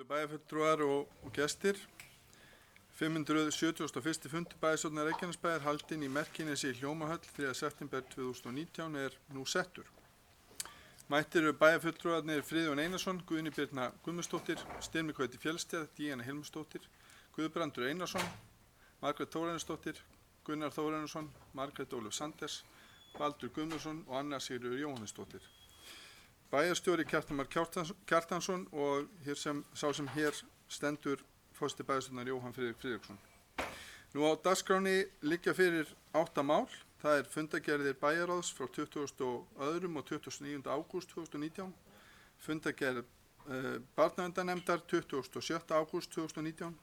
Bæjarfulltrúar og gestir. 571. fundur bæjarstjórnar Reykjanesbæjar haldinn í Merkinesi í Hljómahöll 3. september 2019 er nú settur. Mættir eru bæjarfulltrúarnir Friðjón Einarsson, Guðný Birna Guðmundsdóttir, Styrmi Gauti Fjellsteð, Díana Hilmarsdóttir, Guðbrandur Einarsson, Margrét Þórarinsdóttir, Gunnar Þórarinsson, Margrét Ólöf Sanders, Baldur Guðmundsson og Anna Sigríður Jóhannesdóttir. Bæjarstjóri Kjartan Már Kjartansson og sá sem hér stendur forseti bæjarstjórnar Jóhann Friðrik Friðriksson. Nú á dagskráni liggja fyrir 8 mál. Það er fundargerðir bæjarráðs frá 22. og 29. ágúst 2019, fundargerð barnaverndarnefndar 27. ágúst 2019,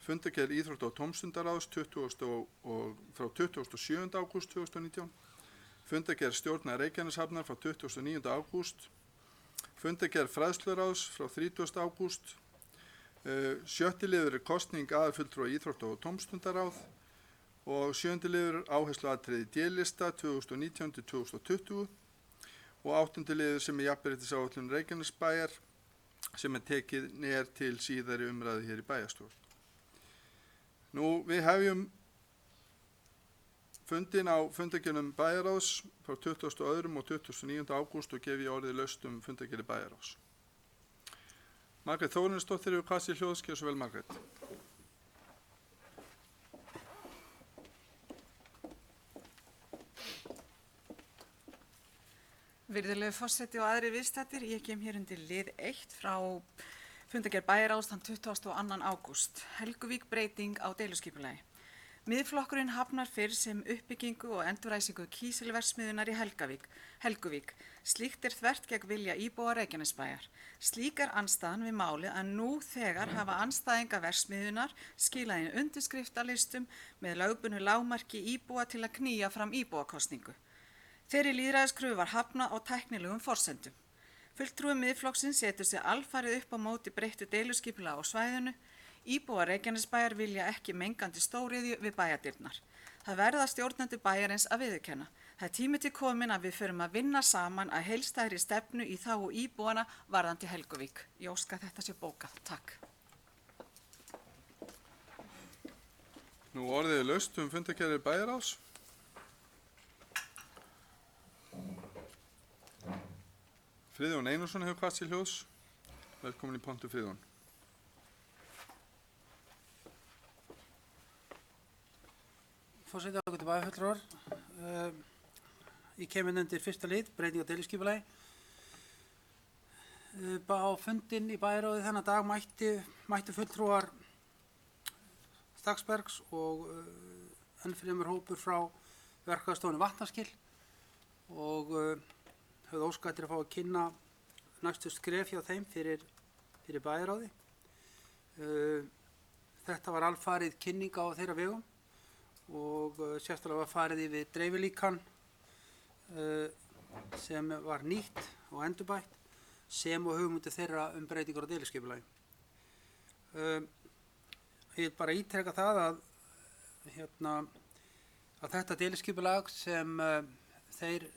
fundargerð íþrótta- og tómstundaráðs frá 27. ágúst 2019, fundargerð stjórnar Reykjaneshafnar frá 29. ágúst, fundargerð fræðsluráðs frá 30. ágúst, 7. liður er kosning aðalfulltrúa íþrótta- og tómstundaráð og 7. liður áhersluatriði D-lista 2019-2020 og 8. liður sem er jafnréttisáætlun Reykjanesbæjar sem er tekið neðar til síðari umræðu hér í bæjarstjórn. Nú við hefjum fundin á fundargerðum bæjarráðs frá 22. og 29. ágúst og gef ég orðið laust fundargerði bæjarráðs. Margrét Þórarinsdóttir hefur kast í hljóð, gjörðu svo vel Margrét. Virðulegi forseti og aðrir viðstaddir, ég kem hér undir lið 1 frá fundargerð bæjarráðs þann 22. ágúst. Helguvík breyting á deiluskipulagi. Miðflokkurinn hafnar fyrr sem uppbyggingu og endurræsingu kísilverksmiðjunnar í Helguvík. Slíkt er þvert gegn vilja íbúa Reykjanesbæjar. Slík er andstaðan við málið að nú þegar hafa andstæðinga verksmiðjunnar skilað inn undirskriftalistum með lögbundnu lágmarki íbúa til að knýja fram íbúakosningu. Þeirri lýðræðiskröfu var hafnað á tæknilegum forsendum. Fulltrúi Miðflokksins setur sig alfarið upp á móti breyttu deiluskipulagi á svæðinu. Íbúar Reykjanesbæjar vilja ekki mengandi stóriðju við bæjardyrnar. Það verða stjórnendur bæjarins að viðurkenna. Það er tími til komin að við förum að vinna saman að heildstæðri stefnu í þágu íbúana varðandi Helguvík. Ég óska þetta sé bókað. Takk. Nú orðið er laust fundargerðir bæjarráðs. Friðjón Einarsson hefur kast í hljóðs. Velkomin í pontu Friðjón. Forseti ágætu bæjarfulltrúar. Ég kem inn undir 1. lið, breyting á deiluskipulagi. Á fundinn í bæjarráði þennan dag mættu fulltrúar Stakksbergs og ennfremur hópur frá verkfræðistofunni Vatnaskil og höfðu óskað eftir að fá að kynna næstu skref hjá þeim fyrir bæjarráði. Þetta var alfarið kynning á þeirra vegum og sérstaklega var farið yfir dreifilíkan sem var nýtt og endurbætt sem og hugmyndir þeirra breytingar á deiluskipulagi. Ég vil bara ítreka það að þetta deiluskipulag sem þeir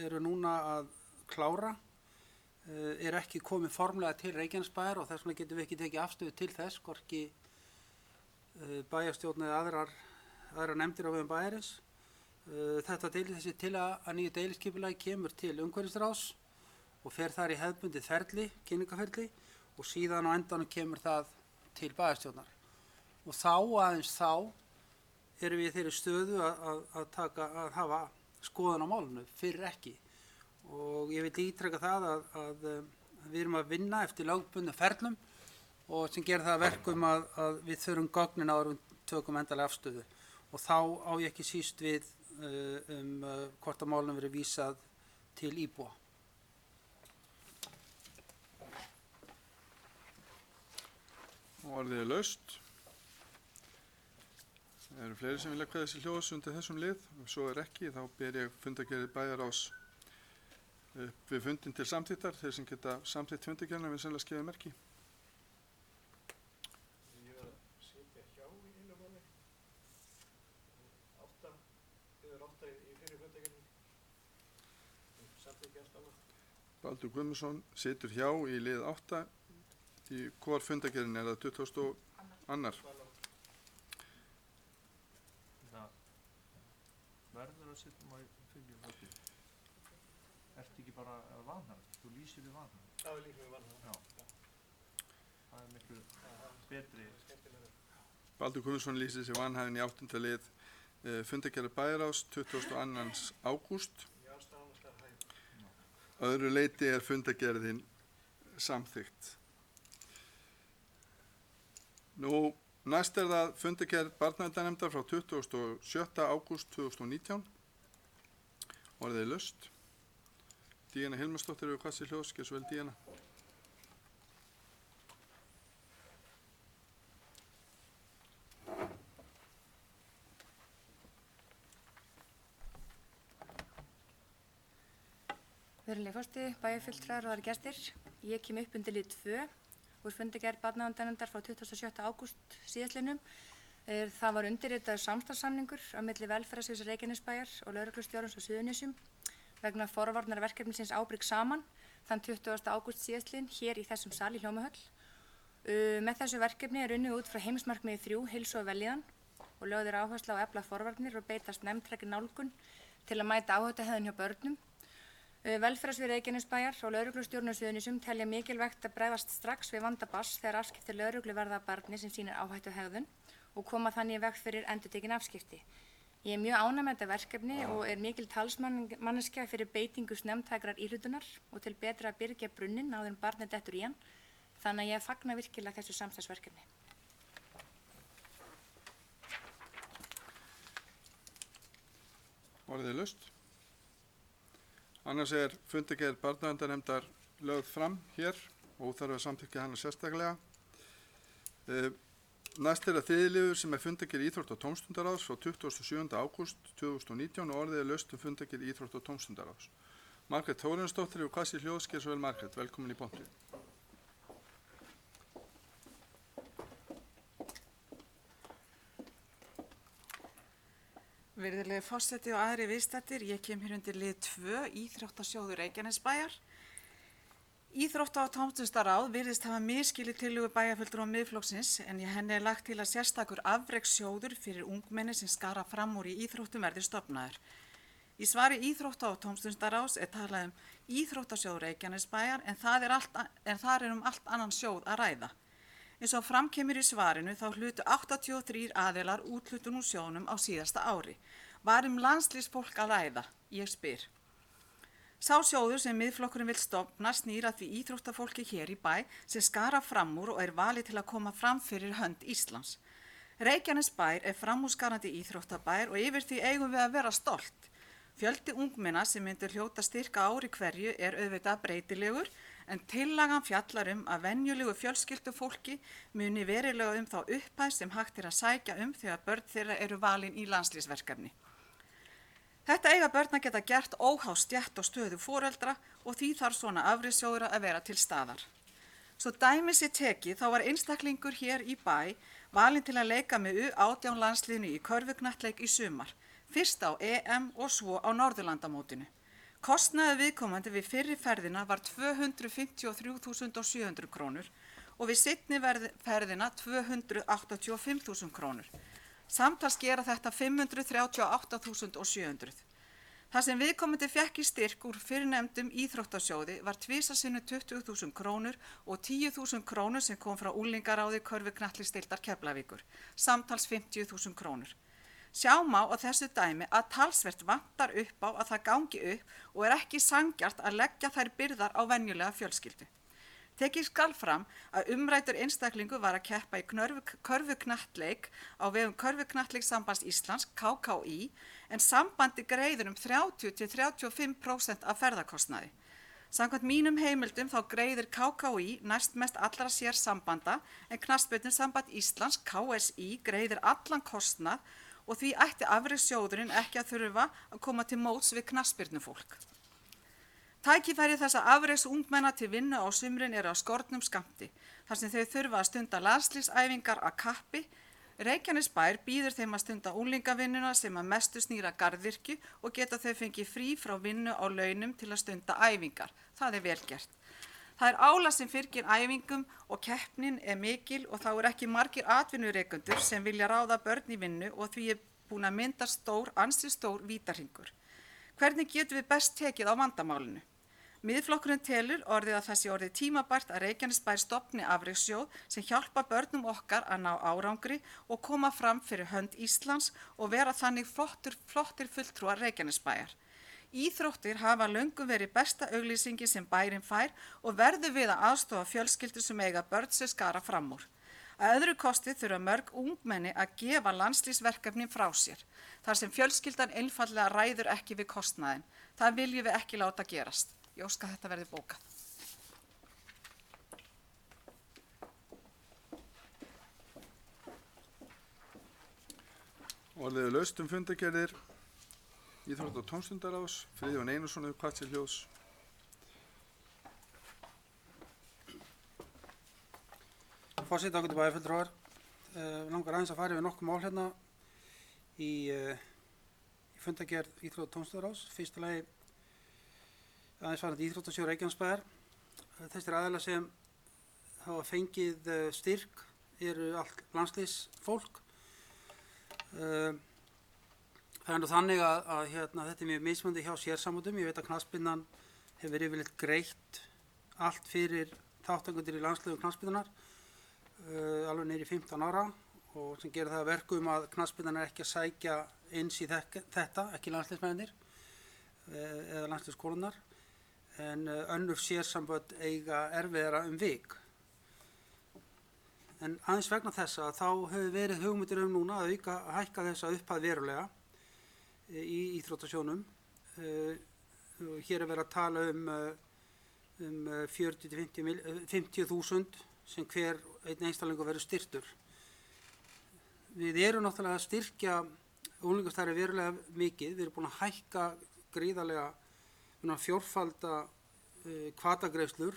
eru núna að klára er ekki komið formlega til Reykjanesbæjar og þess vegna getum við ekki tekið afstöðu til þess, hvorki bæjarstjórn eða aðrar nefndir á vegum bæjarins. Þessi til að nýju deiluskipulagi kemur til umhverfisráðs og fer þar í hefðbundið ferli, kynningarferli og síðan á endanum kemur það til bæjarstjórnar. Og aðeins þá erum við í þeirri stöðu að hafa skoðun á málinu, fyrir ekki. Og ég vil ítreka það að við erum að vinna eftir lögbundnum ferlum og sem gerir það að verkum að við þurfum gögnin áður við tökum endanlega afstöðu. Og þá á ég ekki síst við hvort að málunum verið vísað til íbúa. Orðið er laust. Það eru fleiri sem vilja kveða sér hljóðs undir þessum lið. Ef svo er ekki, þá ber ég fundargerðir bæjarráðs upp við fundin til samþykktar. Þeir sem geta samþykkt fundargerðina við sennilega skeiða merki. Baldur Guðmundsson situr hjá í lið 8, í hvor fundagerðin er það 22. Það verður að setja maður fyrir þetta. Ertu ekki bara vanhæfn? Þú lýsir við vanhæfn. Já, við lýsum við vanhæfn. Já. Það er miklu betri. Baldur Guðmundsson lýsir sig vanhæfin í 8. lið fundagerðar bæjarráðs 22. ágúst. Öðru leyti er fundagerðin samþykkt. Nú, næst er það fundagerð barnaverndarnefndar frá 27. ágúst 2019. Orðið er laust. Díana Hilmarsdóttir hefur hvað sér hljóðs, gjör svo vel Díana. Virðulegi forseti, bæjarfulltrúar og aðrir gestir. Ég kem upp undir lið 2 úr fundagerð barnaverndarnefndar frá 27. ágúst síðastliðnum. Það var undirritaður samstarfssamningur á milli velferðarsviðs Reykjanesbæjar og lögreglustjórans á Suðurnesjum vegna forvarnarverkefnisins Ábyrg saman þann 20. ágúst síðastliðinn hér í þessum sal í Hljómahöll. Með þessu verkefni er unnið út frá heimsmarkmiði 3, heilsu og vellíðan og lögð er áhersla á að efla forvarnir og beitast nefndtækri nálgun til að mæta áhættuhegðun hjá börnum. Velferðarsvið Reykjanesbæjar og lögreglustjórinn á Suðurnesjum telja mikilvægt að bregðast strax við vanda barns þegar afskipti lögreglu verða af barni sem sýnir áhættuhegðun og koma þannig í veg fyrir endurtekin afskipti. Ég er mjög ánægð með þetta verkefni og er mikil talsmanneskja fyrir beitingu nefndtækrar íhlutunar og til betra að byrgja brunninn áður en barnið dettur í hann, þannig að ég fagna virkilega þessu samstarfsverkefni. Orðið er laust. Annars er fundagerð barnaverndarnefndar lögð fram hér og þarf að samþykkja hana sérstaklega. Næst er að þriðliður sem er fundagerð íþrótta- og tómstundaráðs frá 27. ágúst 2019 og orðið er laust fundagerð íþrótta- og tómstundaráðs. Margrét Þórarinsdóttir hefur hvað sér hljóðs, gjör svo vel Margrét, velkomin í pontu. Virðulegi forseti og aðrir viðstaddir, ég kem hér undir lið 2, Íþróttasjóður Reykjanesbæjar. Íþrótta- og tómstundaráð virðist hafa misskilið tillögu bæjarfulltrúa Miðflokksins en í henni er lagt til að sérstakur afrekssjóður fyrir ungmenni sem skara fram úr í íþróttum verði stofnaður. Í svari Íþrótta- og tómstundaráðs er talað Íþróttasjóður Reykjanesbæjar en þar er allt annan sjóð að ræða. Eins og framkemur í svarinu þá hlutu 83 aðilar úthlutun úr sjónum á síðasta ári. Var landslýsfólk að ræða? Ég spyr. Sá sjóður sem Miðflokkurinn vill stofna snýr að því íþróttafólki hér í bæ sem skara fram úr og er valið til að koma fram fyrir hönd Íslands. Reykjanesbær er framúrskarandi íþróttabær og yfir því eigum við að vera stolt. Fjöldi ungmenna sem myndir hljóta styrka ári hverju er auðvitað breytilegur en tillagan fjallar að venjulegu fjölskyldufólki muni verulega þá upphæð sem hægt er að sækja þegar börn þeirra eru valin í landslýsverkefni. Þetta eiga börn að geta gert óháð stétt og stöðu foreldra og því þarf svona afrekssjóður að vera til staðar. Svo dæmi sé tekið þá var einstaklingur hér í bæ valinn til að leika með U18 landsliðinu í körfuknattleik í sumar, fyrst á EM og svo á Norðurlandamótinu. Kostnaður viðkomandi við fyrri ferðina var 253.700 krónur og við seinni ferðina 285.000 krónur. Samtals gera þetta 538.700. Það sem viðkomandi fekk í styrk úr fyrrnefndum íþróttasjóði var tvisvar sinnum 20.000 krónur og 10.000 krónur sem kom frá unglingaráði körfuknattleiksdeildar Keflavíkur, samtals 50.000 krónur. Sjá má á þessu dæmi að talsvert vantar upp á að það gangi upp og er ekki sanngjarnt að leggja þær byrðar á venjulega fjölskyldu. Tekið skal fram að umræddur einstaklingu var að keppa í körfuknattleik á vegum Körfuknattleikssambands Íslands, KKÍ, en sambandi greiðir 30–35% af ferðakostnaði. Samkvæmt mínum heimildum þá greiðir KKÍ næstmest allra sér sambanda en Knattspyrnusamband Íslands, KSÍ, greiðir allan kostnað og því ætti afrekssjóðurinn ekki að þurfa að koma til móts við knattspyrnufólk. Tækifæri þessa afrekksungmenna til vinnu á sumrin eru á skornum skammti, þar sem þau þurfa að stunda landslýsæfingar að kappi. Reykjanesbær býður þeim að stunda unglingavinnuna sem að mestu snýra garðvirki og geta þau fengið frí frá vinnu á launum til að stunda æfingar. Það er vel gert. Það er álag sem fylgir æfingum og keppnin er mikil og þá er ekki margir atvinnurekendur sem vilja ráða börn í vinnu og því er búin að mynda ansi stór vítahringur. Hvernig getum við best tekið á vandamálinu? Miðflokkurinn telur orðið að það sé orðið tímabært að Reykjanesbær stofni afrekssjóð sem hjálpa börnum okkar að ná árangri og koma fram fyrir hönd Íslands og vera þannig flottir fulltrúar Reykjanesbæjar. Íþróttir hafa löngum verið besta auglýsingin sem bærinn fær og verður við að aðstofa fjölskyldur sem eiga börn sem skara fram úr. Að öðru kosti þurfa mörg ungmenni að gefa landslýsverkefnin frá sér, þar sem fjölskyldan einfallega ræður ekki við kostnaðinn. Það viljum við ekki láta gerast. Ég óska að þetta verði bókað. Orðið er laust fundargerðir Íþrótta- og tómstundaráðs, Friðjón Einarsson hefur kvatt sér hljóðs. Forseti, ágætu bæjarfulltrúar, langar aðeins að fara yfir nokkuð mál hérna í fundargerð Íþrótta- og tómstundaráðs. Fyrsta lagi aðeins varðandi Íþróttasjóð Reykjanesbæjar. Þessir aðilar sem hafa fengið styrk eru allt landsliðsfólk. Það er nú þannig að þetta er mjög mismunandi hjá sérsamböndum. Ég veit að knattspyrnan hefur yfirleitt greitt allt fyrir þátttakendur í landsliðum knattspyrnunar alveg niður í 15 ára og sem gerir það að verkum að knattspyrnan er ekki að sækja eins í þetta, ekki landsliðsmennir eða landsliðskonurnar, en önnur sérsambönd eiga erfiðara vik. En aðeins vegna þessa þá hefur verið hugmyndir núna að hækka þessa upphæð verulega í Íþróttasjóðnum. Hér er verið að tala um 40 til 50.000 sem hver einn einstaklingur verður styrktur. Við erum náttúrulega að styrkja unglingastarfið verulega mikið. Við erum búin að hækka gríðarlega, fjórfalda hvatagreiðslur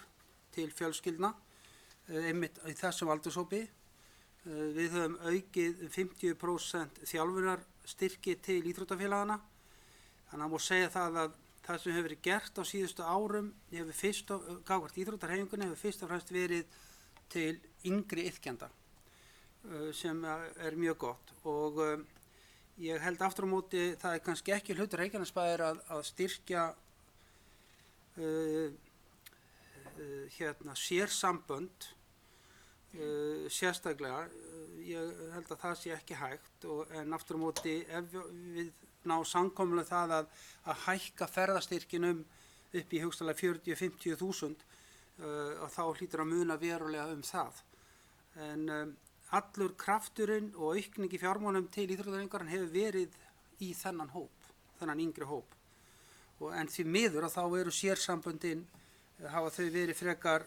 til fjölskyldna einmitt í þessum aldurshópi. Við höfum aukið 50% þjálfunarstyrki til íþróttafélagana. Þannig að má segja það að það sem hefur verið gert á síðustu árum gagnvart íþróttahreyfingunni hefur fyrst og fremst verið til yngri iðkenda sem er mjög gott og ég held aftur á móti það er kannski ekki hlutur Reykjanesbæjar að styrkja sérsambönd sérstaklega. Ég held að það sé ekki hægt en aftur á móti ef við ná samkomulega það að hækka ferðastyrkin upp í hugsanlega 40-50.000 og þá hlýtur að muna verulega það. En allur krafturinn og aukning í fjármálum til íþróttahreyfingarinnar hefur verið í þennan hóp, þennan yngri hóp. En því miður að þá eru sérsamböndin, hafa þau verið frekar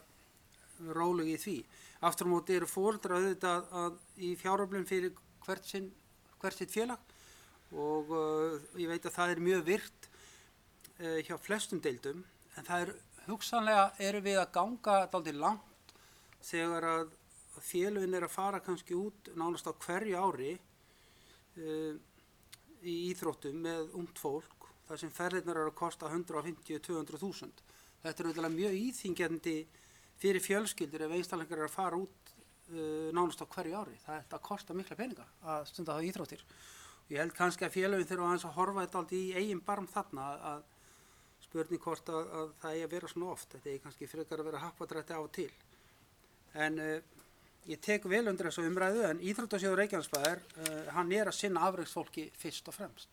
róleg í því. Aftur á móti eru foreldrar auðvitað að í fjáröflun fyrir hvert sitt félag og ég veit að það er mjög virt hjá flestum deildum, en það er hugsanlega erum við að ganga dálítið langt þegar að félögin er að fara kannski út nánast á hverju ári í íþróttum með ungt fólk, þar sem ferðirnar eru að kosta 150-200.000. Þetta er auðvitað mjög íþyngjandi fyrir fjölskyldur ef einstaklingar eru að fara út nánast á hverju ári. Það kostar mikla peninga að stunda þá íþróttir. Ég held kannski að félögin þurfa aðeins að horfa þetta aldrei í eigin barm þarna að spurning hvort að það eigi að vera svona oft. Þetta eigi kannski frekar að vera happadrætti á og til. En ég tek vel undir þessu umræðu en Íþróttasjóður Reykjanesbæjar, hann er að sinna afreksfólki fyrst og fremst.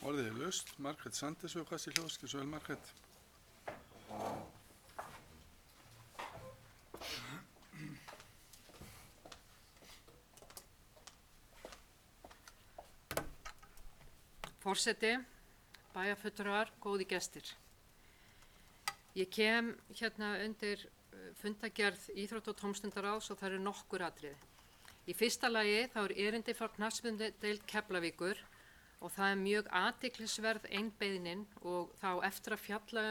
Orðið er laust. Margrét Sandnes hefur kvatt sér hljóðs. Svo vel, Margrét. Forseti, bæjarfulltrúar, góði gestir. Ég kem hérna undir fundargerð Íþrótta- og tómstundaráðs og það eru nokkur atriði. Í fyrsta lagi þá er erindi frá knattspyrnudeild Keflavíkur og það er mjög athyglisverð einbeiðnin og þá eftir að fjalla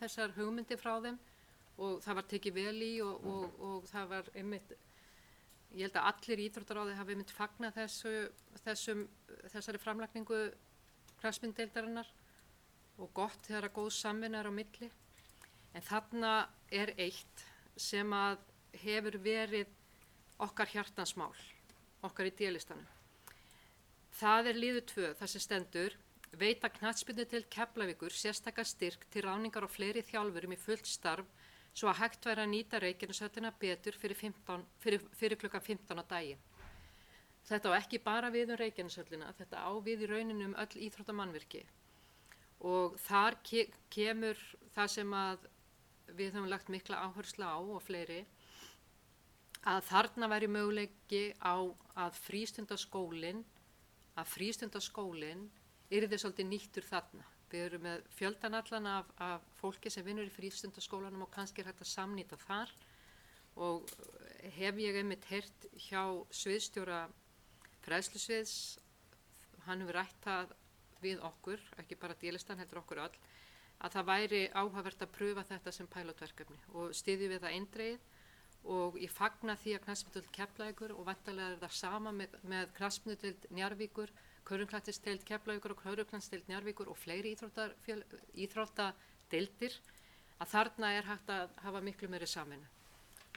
þessar hugmyndir frá þeim og það var tekið vel í og það var einmitt, ég held að allir íþróttaráði hafi einmitt fagnað þessari framlagningu knattspyrnudeildarinnar og gott þegar að góð samvinna er á milli. En þarna er eitt sem að hefur verið okkar hjartansmál, okkar í D-listanum. Það er liður 2, það sem stendur, veita knattspyrnudeild Keflavíkur sérstaka styrk til ráðningar á fleiri þjálfurum í fullt starf svo að hægt væri að nýta Reykjaneshöllina betur fyrir klukkan 15 á daginn. Þetta á ekki bara við Reykjaneshöllina, þetta á við í rauninni öll íþróttamannvirki. Og þar kemur það sem að við höfum lagt mikla áherslu á og fleiri, að þarna væri möguleiki á að frístundaskólinn yrði svolítið nýttur þarna. Við erum með fjöldan allan af fólki sem vinnur í frístundaskólanum og kannski er hægt að samnýta þar og hef ég einmitt heyrt hjá sviðsstjóra fræðslusviðs, hann hefur rætt það við okkur, ekki bara D-listan heldur okkur öll, að það væri áhugavert að pröfa þetta sem pælótverkefni og styðjum við það eindregið og ég fagna því að knattspyrnudeild Keflavíkur og væntanlega er það sama með knattspyrnudeild Njarðvíkur, körfuknattspyrnudeild Keflavíkur og körfuknattspyrnudeild Njarðvíkur og fleiri íþróttadeildir, að þarna er hægt að hafa miklu meiri samvinnu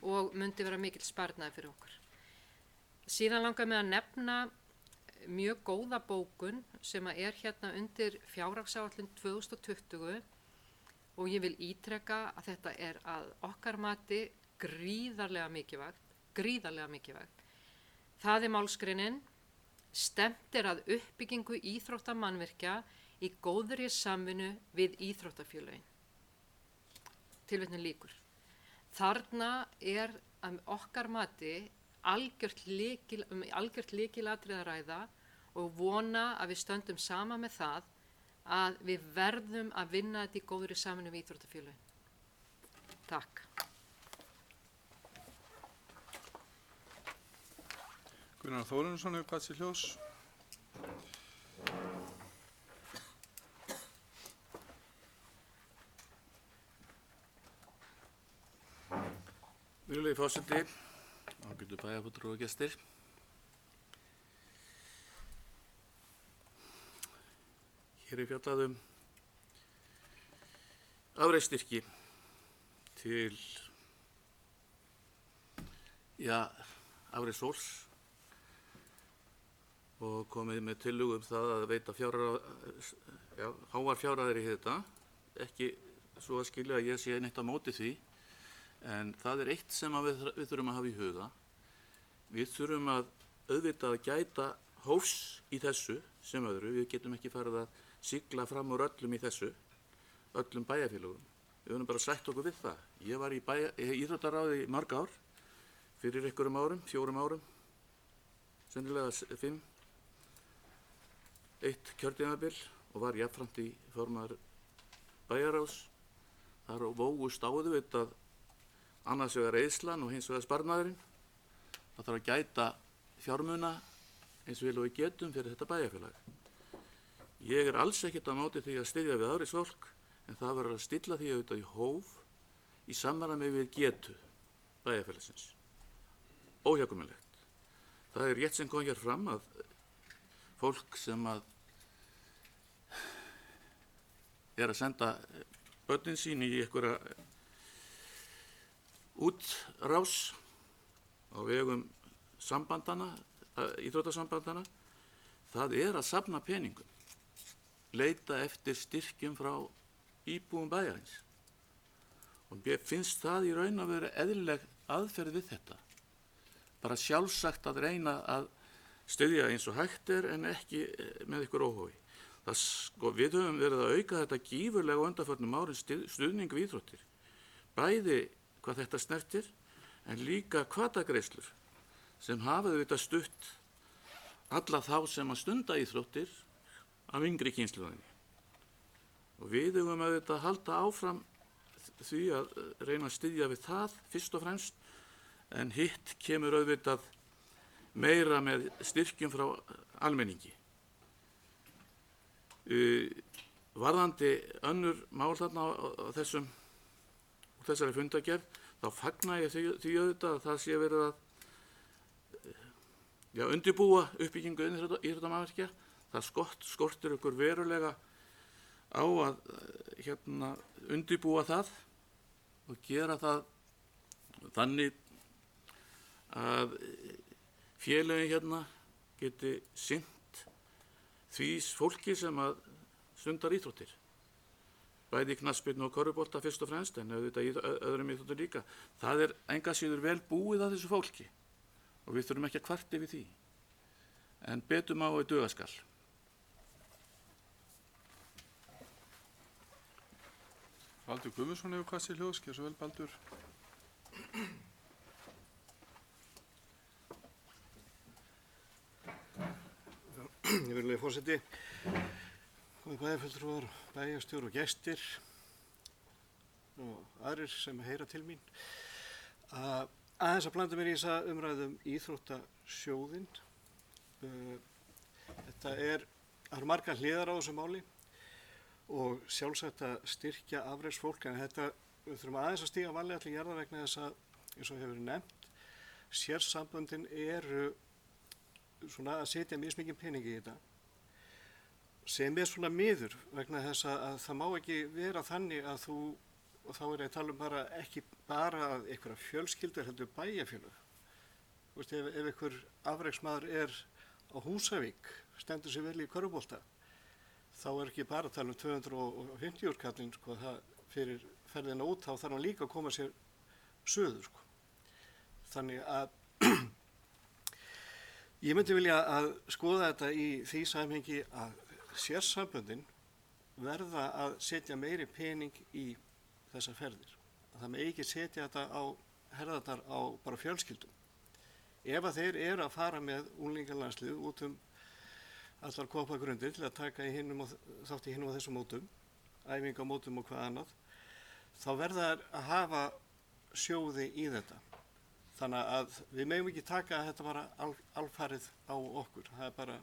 og myndi vera mikill sparnaði fyrir okkur. Síðan langar mig að nefna mjög góða bókun sem er hérna undir fjárhagsáætlun 2020 og ég vil ítreka að þetta er að okkar mati gríðarlega mikilvægt. Það er málsgreinin, stefnt er að uppbyggingu íþróttamannvirkja í góðri samvinnu við íþróttafélögin. Tilvitnun lýkur. Þarna er að okkar mati algjört lykilatriði að ræða og vona að við stöndum saman með það að við verðum að vinna þetta í góðri samvinnu við íþróttafélögin. Takk. Gunnar Þórarinsson hefur kvað sér hljós. Virðulegi forseti, ágætu bæjarfulltrúar og gestir. Hér er fjallað afrekstrastyrki til afrekssfólks og komið með tillögu það að veita háar fjárhæðir í þetta. Ekki svo að skilja að ég sé neitt á móti því, en það er eitt sem við þurfum að hafa í huga. Við þurfum að auðvitað að gæta hófs í þessu sem öðru. Við getum ekki farið að sigla fram úr öllum í þessu, öllum bæjarfélögum. Við höfum bara sætt okkur við það. Ég var í íþróttaráði í mörg ár, fyrir einhverjum árum, 4 árum, sennilega 5, 1 kjörtímabil og var jafnframt í formaður bæjarráðs. Þar vógust auðvitað annars vegar eyðslan og hins vegar sparnaðurinn. Það þarf að gæta fjármuna eins vel og við getum fyrir þetta bæjarfélag. Ég er alls ekkert á móti því að styðja við afrekssfólk, en það verður að stilla því auðvitað í hóf í samræmi við getu bæjarfélagsins. Óhjákvæmilegt. Það er rétt sem kom hér fram að fólk sem er að senda börnin sín í einhverja útrás á vegum sambandana, íþróttasambandana, það er að safna peningum, leita eftir styrkjum frá íbúum bæjarins. Og mér finnst það í raun að vera eðlileg aðferð við þetta. Bara sjálfsagt að reyna að styðja eins og hægt er en ekki með ykkur óhófi. Við höfum verið að auka þetta gífurlega á undanförnum árin stuðning við íþróttir. Bæði hvað þetta snertir en líka hvatagreiðslur sem hafa auðvitað stutt alla þá sem að stunda íþróttir af yngri kynslóðinni. Og við höfum auðvitað að halda áfram því að reyna að styðja við það fyrst og fremst, en hitt kemur auðvitað meira með styrkjum frá almenningi. Varðandi önnur mál þarna á þessari fundargerð, þá fagna ég því auðvitað að það sé verið að undirbúa uppbyggingu íþróttamannvirkja. Það skortir ykkur verulega á að undirbúa það og gera það þannig að félögin geti sinnt því fólki sem að stundar íþróttir. Bæði í knattspyrnu og körfubolta fyrst og fremst, en auðvitað í öðrum íþróttum líka. Það er enga síður vel búið að þessu fólki og við þurfum ekki að kvarta yfir því. En betur má og duga skal. Baldur Guðmundsson hefur hvað sér hljóðs, gjör svo vel Baldur. Virðulegi forseti, góðir bæjarfulltrúar, bæjarstjórar og gestir og aðrir sem heyra til mín. Aðeins að blanda mér í þessa umræðum íþróttasjóðinn. Það eru margar hliðar á þessu máli og sjálfsagt að styrkja afreksfólk, en við þurfum aðeins að stíga varlega til jarðar vegna þess að, eins og hefur verið nefnt, sérsamböndin eru svona að setja mismikinn pening í þetta, sem er svona miður vegna þess að það má ekki vera þannig að þú, og þá er ég að tala um bara ekki bara einhverja fjölskyldur, heldur bæjarfélög. Þú veist, ef einhver afreksmaður er á Húsavík, stendur sér vel í körfubolta, þá er ekki bara að tala um 250 kallinn, sko, það fyrir ferðina út, þá þarf hann líka að koma sér suður, sko. Þannig að ég myndi vilja að skoða þetta í því samhengi að sérsamböndin verða að setja meiri pening í þessar ferðir. Að það með ekki setja þetta á herðarnar á bara fjölskyldum. Ef að þeir eru að fara með unglingalandslið út allar koppagrundir til að taka þátt í hinum og þessum mótum, æfingamótum og hvað annað, þá verða að hafa sjóði í þetta. Þannig að við megum ekki taka þetta bara alfarið á okkur. Það er bara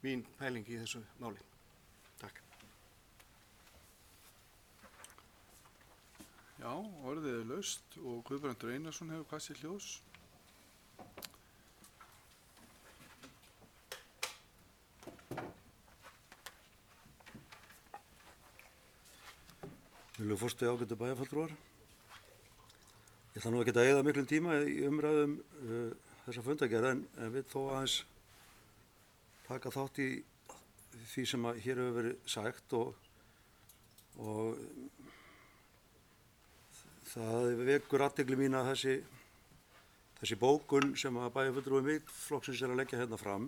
mín pæling í þessu máli. Takk. Já, orðið er laust og Guðbrandur Einarsson hefur hvað sér hljóðs. Virðulegur forseti, ágætu bæjarfulltrúar. Ég ætla nú ekki að eyða miklum tíma í umræðum þessa fundargerð, en við þó aðeins taka þátt í því sem hér hefur verið sagt og það vekur athygli mína þessi bókun sem að bæjarfulltrúi Miðflokksins er að leggja hérna fram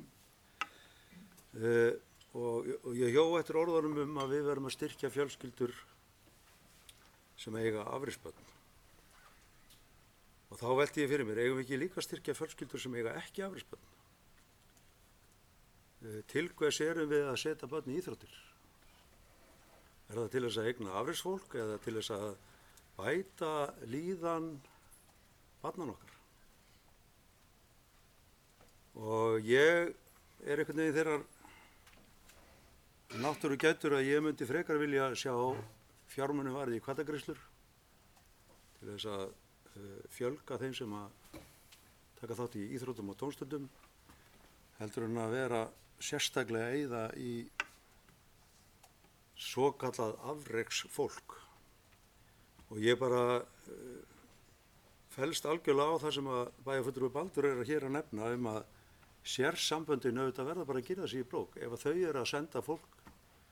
og ég hjó eftir orðunum að við verum að styrkja fjölskyldur sem eiga afreksbörn. Og þá velti ég fyrir mér, eigum við ekki líka að styrkja fjölskyldur sem eiga ekki afreksbörn? Til hvers erum við að setja börn í íþróttir? Er það til þess að eigna afreksfólk eða til þess að bæta líðan barnanna okkar? Og ég er einhvern veginn þeirrar náttúrugætur að ég myndi frekar vilja sjá fjármunum varið í hvatagreiðslur til þess að fjölga þeim sem að taka þátt í íþróttum og tómstundum heldur en að vera sérstaklega eyða í svokallað afreksfólk. Og ég bara fellst algjörlega á það sem að bæjarfulltrúi Baldur er hér að nefna að sérsamböndin auðvitað verða bara að gera sig í brók. Ef að þau eru að senda fólk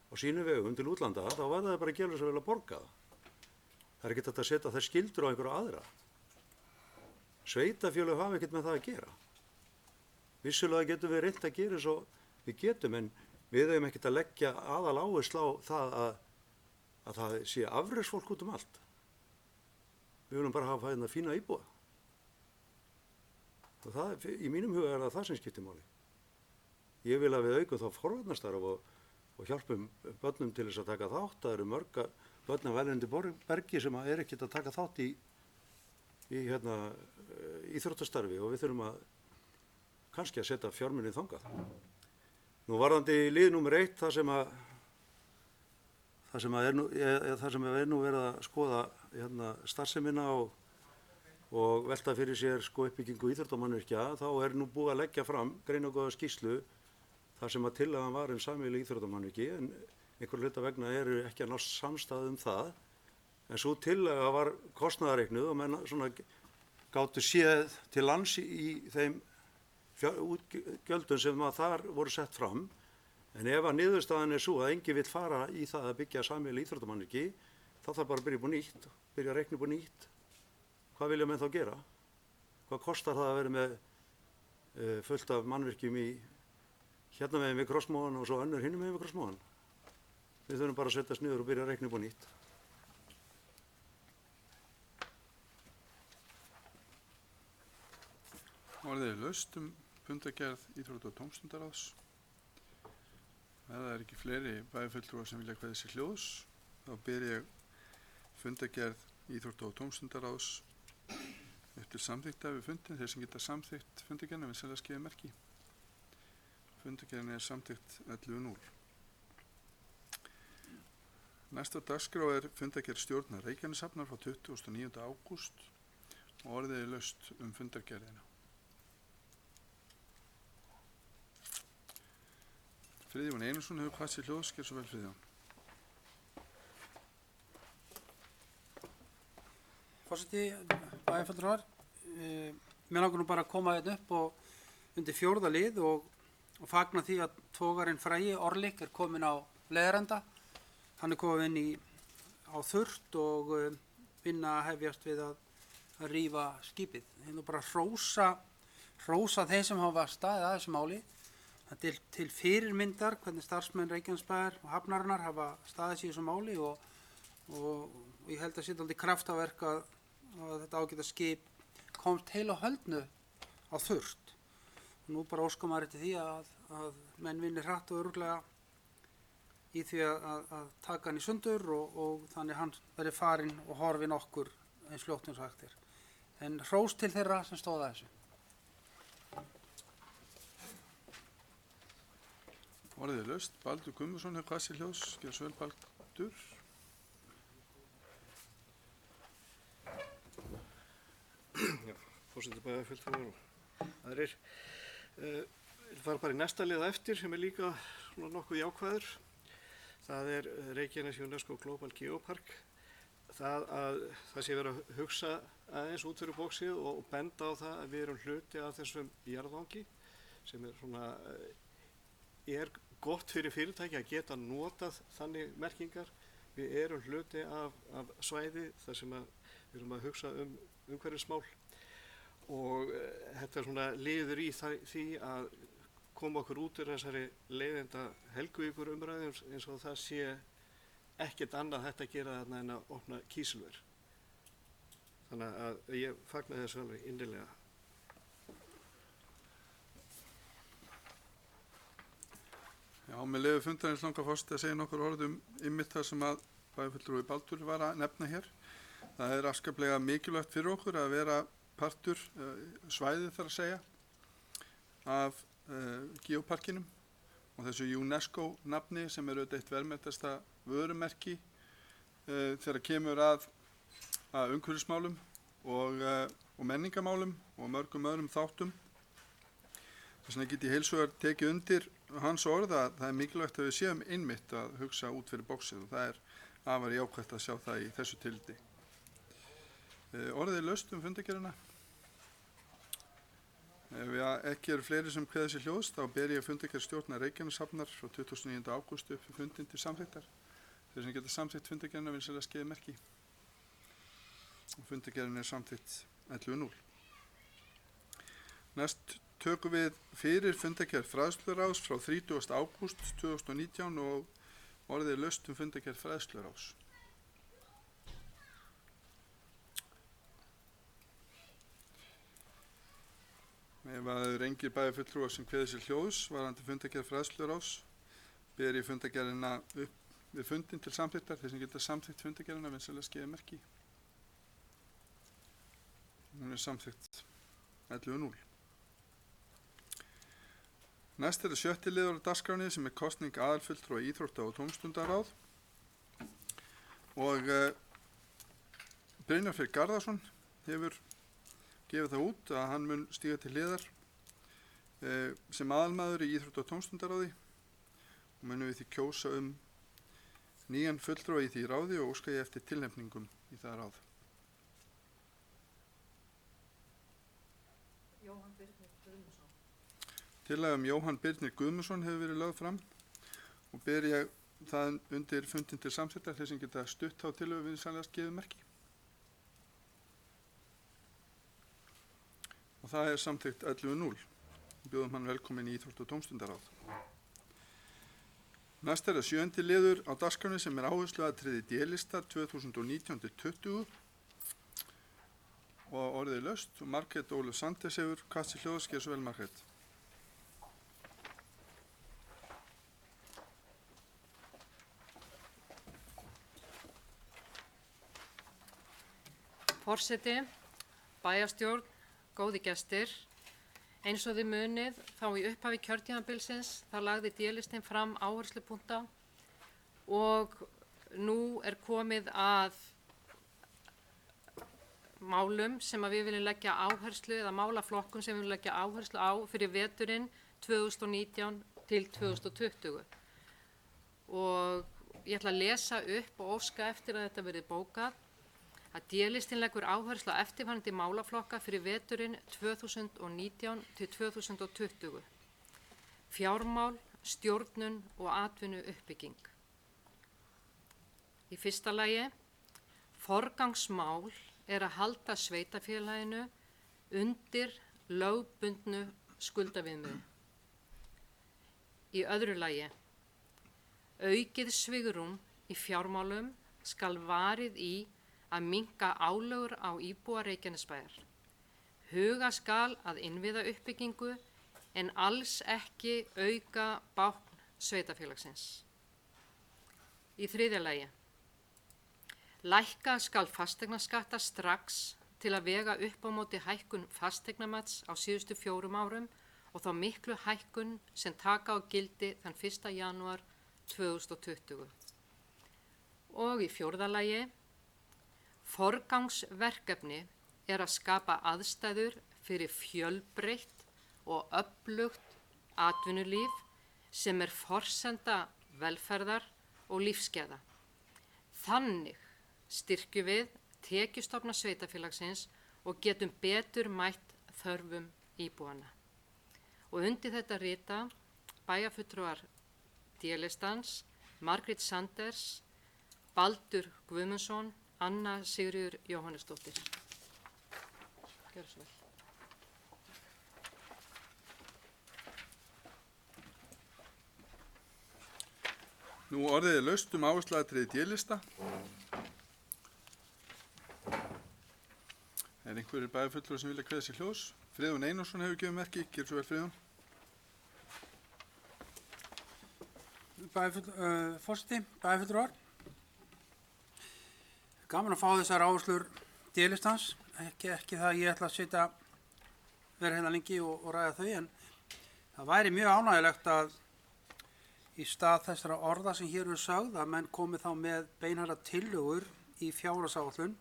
á sínu vegum til útlanda, þá verða þau bara að gera svo vel að borga það. Það er ekki hægt að setja þær skyldur á einhverja aðra. Sveitarfélög hafa ekkert með það að gera. Vissulega getum við reynt að gera svo við getum, en við höfum ekkert að leggja aðal áherslu á það að það sé afreksfólk út um allt. Við viljum bara hafa hérna fína íbúa. Og það, í mínum huga er það sem skiptir máli. Ég vil að við aukum þá forvarnarstarf og hjálpum börnum til þess að taka þátt. Það eru mörg börn af velreyndu bergi sem er ekkert að taka þátt í íþróttastarfi og við þurfum að kannski að setja fjármunni þangað. Nú varðandi lið númer 1, það sem er nú verið að skoða starfsemina og velta fyrir sér uppbyggingu íþróttamannvirkja, þá er nú búið að leggja fram greinargóða skýrslu þar sem að tillagan var sameiginleg íþróttamannvirki, en einhver hluta vegna eru ekki að ná samstæðu það, en svo tillaga var kostnaðareiknuð og menn svona gátu séð til lands í þeim útgjöldum sem að þar voru sett fram. En ef að niðurstaðan svo að enginn vill fara í það að byggja sameiginlega íþróttamannvirki, þá þarf bara að byrja upp á nýtt, byrja að reikna upp á nýtt. Hvað vilja menn þá gera? Hvað kostar það að vera með fullt af mannvirkjum í hérna megin við Krossmóðan og svo önnur hinum megin við Krossmóðan? Við þurfum bara að setjast niður og byrja að reikna upp á nýtt. Orðið er laust fundargerð íþrótta- og tómstundaráðs. Ef það er ekki fleiri bæjarfulltrúar sem vilja kveðja sér hljóðs, þá ber ég fundargerð íþrótta- og tómstundaráðs upp til samþykkta við fundin. Þeir sem geta samþykkt fundargerðina vinsamlega skipið merki. Fundargerðin er samþykkt 11.0. Næsta dagskrá er fundargerð stjórnar Reykjaneshafnar frá 29. ágúst og orðið er laust fundargerðina. Friðjón Einarsson hefur kvað sér hljóðs, gjör svo vel Friðjón. Forseti, bæjarfulltrúar, mér langar nú bara að koma hérna upp og undir 4. lið og fagna því að togarinn Fræi Orlik er komin á leiðarenda. Hann er komin á þurrt og vinna að hefjast við að rífa skipið. Ég vil bara hrósa þeim sem hafa staðið að þessu máli. Það er til fyrirmyndar hvernig starfsmenn Reykjanesbæjar og hafnarinnar hafa staðið sér í þessu máli og ég held að sé aldrei kraftaverk að þetta ágæta skip komst heil á höldnu á þurrt. Og nú bara óskar maður eftir því að menn vinni hratt og örugglega í því að taka hann í sundur og þannig hann verði farinn og horfinn okkur eins fljótt eins og hægt er. En hrós til þeirra sem stóða þessu. Orðið er laust. Baldur Guðmundsson hefur kvað sér hljóðs, gjör svo vel Baldur. Forseti bæjarfulltrúar og aðrir. Ég fara bara í næsta lið á eftir sem er líka svona nokkuð jákvæður. Það er Reykjanes UNESCO Global Geopark. Það sé verið að hugsa aðeins út fyrir bóksið og benda á það að við erum hluti af þessum jarðvangi sem er svona er gott fyrir fyrirtæki að geta notað þannig merkingar. Við erum hluti af svæði þar sem við erum að hugsa umhverfismál og þetta er svona liður í því að koma okkur út úr þessari leiðinda Helguvíkur umræðum eins og það sé ekkert annað hægt að gera þarna en að opna kísilver. Þannig að ég fagna þessu alveg innilega. Já, með leyfi fundarins langar forseti að segja nokkur orð einmitt það sem að bæjarfulltrúi Baldur var að nefna hér. Það er afskaplega mikilvægt fyrir okkur að vera partur, svæðið þarf að segja, af geoparkinum og þessu UNESCO nafni sem er auðvitað eitt verðmætasta vörumerki þegar kemur að umhverfismálum og menningamálum og mörgum öðrum þáttum. Þess vegna get ég heils vegar tekið undir hans orð að það er mikilvægt að við séum einmitt að hugsa út fyrir bóksið og það er afar jákvætt að sjá það í þessu tildi. Orðið er laust fundargerðina. Ef ekki eru fleiri sem kveða sér hljóðs, þá ber ég fundargerð stjórnar Reykjaneshafnar frá 29. ágúst upp fyrir fundin til samþykktar. Þeir sem geta samþykkt fundargerðina vinsamlega skeiði merki. Fundargerðin er samþykkt 11.0. Næst tökum við fyrir fundargerð fræðsluráðs frá 30. ágúst 2019 og orðið er laust fundargerð fræðsluráðs. Ef að það eru engir bæjarfulltrúar sem kveði sér hljóðs varðandi fundargerð fræðsluráðs, ber ég fundargerðina upp við fundin til samþykktar. Þeir sem geta samþykkt fundargerðina vinsamlega skeiði merki. Hún er samþykkt 11.0. Næst er það 7. liður á dagskránni sem er kosning aðalfulltrúa íþrótta- og tómstundaráð og Brynjar Freyr Garðarsson hefur gefið það út að hann mun stíga til hliðar sem aðalmaður í íþrótta- og tómstundaráði og munum við því kjósa nýjan fulltrúa í því ráði og óska ég eftir tilnefningum í það ráð. Tillaga Jóhann Birnir Guðmundsson hefur verið lögð fram og ber ég það undir fundin til samþykktar þeir sem geta stutt á tillögu vinsamlegast gefið merki. Og það er samþykkt 11-0. Bjóðum hann velkomin í Íþrótta- og tómstundaráð. Næst er það 7. liður á dagskránni sem er áhersluatriði D-lista 2019-20 og orðið laust og Margrét Ólöf Sandes hefur kast í hljóðs, gerð svo vel Margrét. Forseti, bæjarstjórn, góði gestir, eins og þið munið þá í upphafi kjörtímabilsins þá lagði D-listinn fram áherslupunkta og nú er komið að málum sem að við viljum leggja áherslu eða málaflokkum sem við viljum leggja áherslu á fyrir veturinn 2019 til 2020. Og ég ætla að lesa upp og óska eftir að þetta verði bókað að D-listinn leggur áherslu á eftirfarandi málaflokka fyrir veturinn 2019 til 2020. Fjármál, stjórnun og atvinnu uppbygging. Í fyrsta lagi, forgangsmál er að halda sveitarfélaginu undir lögbundnu skuldaviðmiði. Í öðru lagi, aukið svigrúm í fjármálum skal varið í að minnka álögur á íbúa Reykjanesbæjar. Huga skal að innviða uppbyggingu en alls ekki auka bákn sveitarfélagsins. Í þriðja lagi, lækka skal fasteignaskatta strax til að vega upp á móti hækkun fasteignamats á síðustu 4 árum og þá miklu hækkun sem taka á gildi þann 1. janúar 2020. Og í fjórða lagi, forgangsverkefni er að skapa aðstæður fyrir fjölbreytt og öflugt atvinnulíf sem er forsenda velferðar og lífsgæða. Þannig styrkjum við tekjustofna sveitarfélagsins og getum betur mætt þörfum íbúanna. Og undir þetta rita bæjarfulltrúar D-listans, Margrét Sanders, Baldur Guðmundsson, Anna Sigríður Jóhannesdóttir. Gjörðu svo vel. Nú orðið er laust áhersluatriði D-lista. Er einhverjir bæjarfulltrúar sem vilja kveða sér hljóðs? Friðjón Einarsson hefur gefið merki, gjörðu svo vel Friðjón. Forseti, bæjarfulltrúar. Gaman að fá þessar áherslur D-listans, ekki það að ég ætla að vera hérna lengi og ræða þau, en það væri mjög ánægjulegt að í stað þessara orða sem hér eru sögð að menn komi þá með beinharða tillögur í fjárhagsáætlun,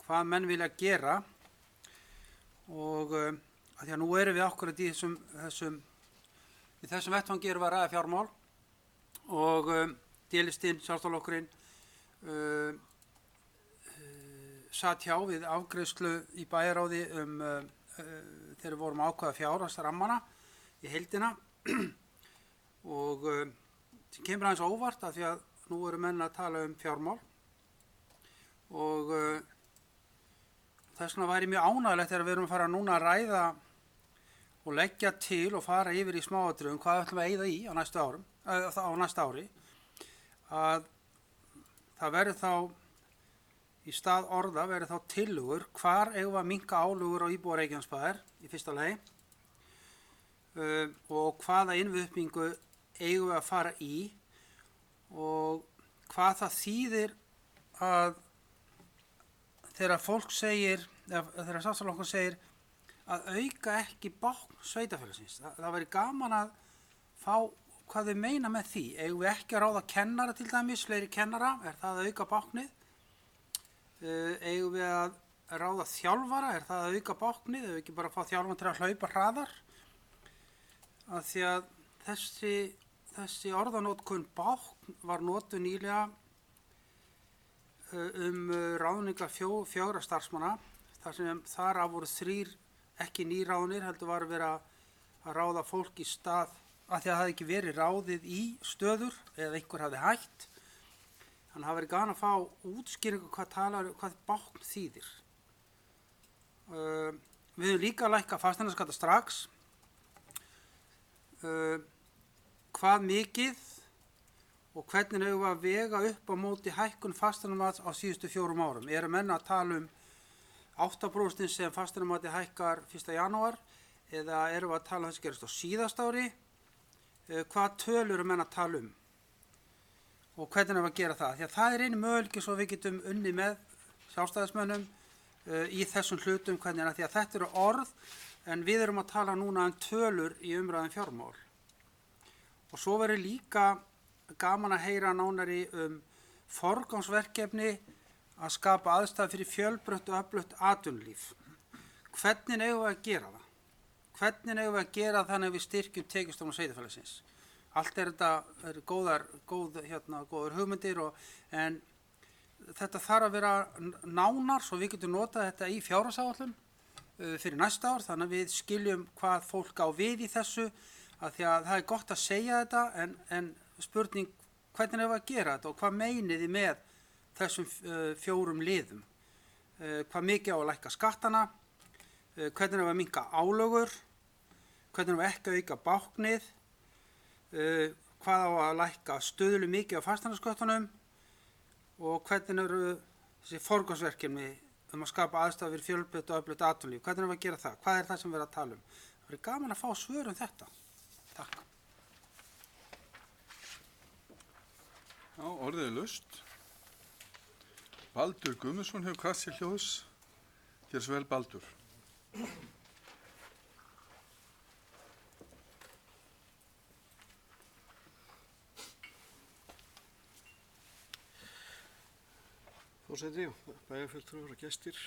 hvað menn vilja gera og að því að nú erum við akkurat í þessum vettvangi erum við að ræða fjármál og D-listinn, sjálfstæðisflokkurinn, satt hjá við afgreiðslu í bæjarráði þegar við vorum að ákveða fjárhagsrammana í heildina og sem kemur aðeins óvart af því að nú eru menn að tala um fjármál og þess vegna væri mjög ánægilegt þegar við erum að fara núna að ræða og leggja til og fara yfir í smáatriðum hvað ætlum við að eyða í á næsta ári að það verður þá í stað orða verður þá tillögur hvar eigum við að minnka álögur á íbúa Reykjanesbæjar í fyrsta lagi og hvaða innviðuppbyggingu eigum við að fara í og hvað það þýðir að þegar fólk segir, þegar sjálfstæðisflokkur segir að auka ekki bákn sveitarfélagsins. Það væri gaman að fá hvað þau meina með því. Eigum við ekki að ráða kennara til dæmis, fleiri kennara, er það að auka báknið? Eigum við að ráða þjálfara, er það að auka báknið? Eigum við ekki bara að fá þjálfara til að hlaupa hraðar? Af því að þessi orðanótkun bákn var notuð nýlega ráðningar fjögra starfsmanna, þar sem þar af voru 3 ekki nýráðnir, heldur var að vera að ráða fólk í stað, að því að það hefði ekki verið ráðið í stöður eða einhver hafði hætt. Þannig að það verið gaman að fá útskýringu hvað bákn þýðir. Við höfum líka að lækka fasteignaskatta strax. Hvað mikið og hvernig hefur að vega upp á móti hækkun fasteignamats á síðustu 4 árum? Eru menn að tala 8% sem fasteignamati hækkar 1. janúar eða eru að tala þess að gerist á síðast ári? Hvað tölur eru menn að tala og hvernig hefur að gera það? Því að það er einu möguleiki svo við getum unni með sjálfstæðismönnum í þessum hlutum, hvernig því að þetta eru orð en við erum að tala núna tölur í umræðum fjármál. Og svo verður líka gaman að heyra nánari forgangsverkefni að skapa aðstæður fyrir fjölbreytt og öflugt atvinnulíf. Hvernig eigum við að gera það? Hvernig eigum við að gera þannig að við styrkjum tekjustofn sveitarfélagsins? Allt þetta góðar hugmyndir en þetta þarf að vera nánar svo við getum notað þetta í fjárhagsáætlun fyrir næsta ár, þannig að við skiljum hvað fólk á við í þessu, að því að það er gott að segja þetta en spurning hvernig er að gera þetta og hvað meinið þið með þessum 4 liðum? Hvað mikið á að lækka skattana, hvernig er að minnka álögur, hvernig er ekki að auka báknið, hvað á að lækka stöðlu mikið á fasteignaskattunum og hvernig eru þessi forgangsverkefni að skapa aðstæður fyrir fjölbreytt og öflugt atvinnulíf, hvernig erum við að gera það? Hvað er það sem við erum að tala Það verður gaman að fá svör þetta. Takk. Já, orðið er laust. Baldur Guðmundsson hefur kvatt sér hljóðs. Gjör svo vel, Baldur. Forseti, bæjarfulltrúar og gestir.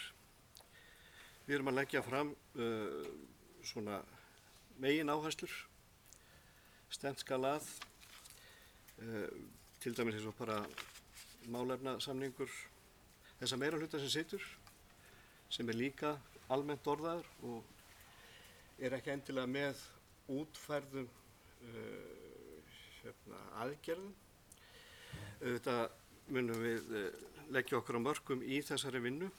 Við erum að leggja fram svona megin áherslur, stefnt skal að, til dæmis eins og bara málefnasamningur þessa meira hluta sem situr, sem er líka almennt orðaður og er ekki endilega með útfærðum aðgerðum. Þetta munum við leggja okkur á mörkum í þessari vinnu,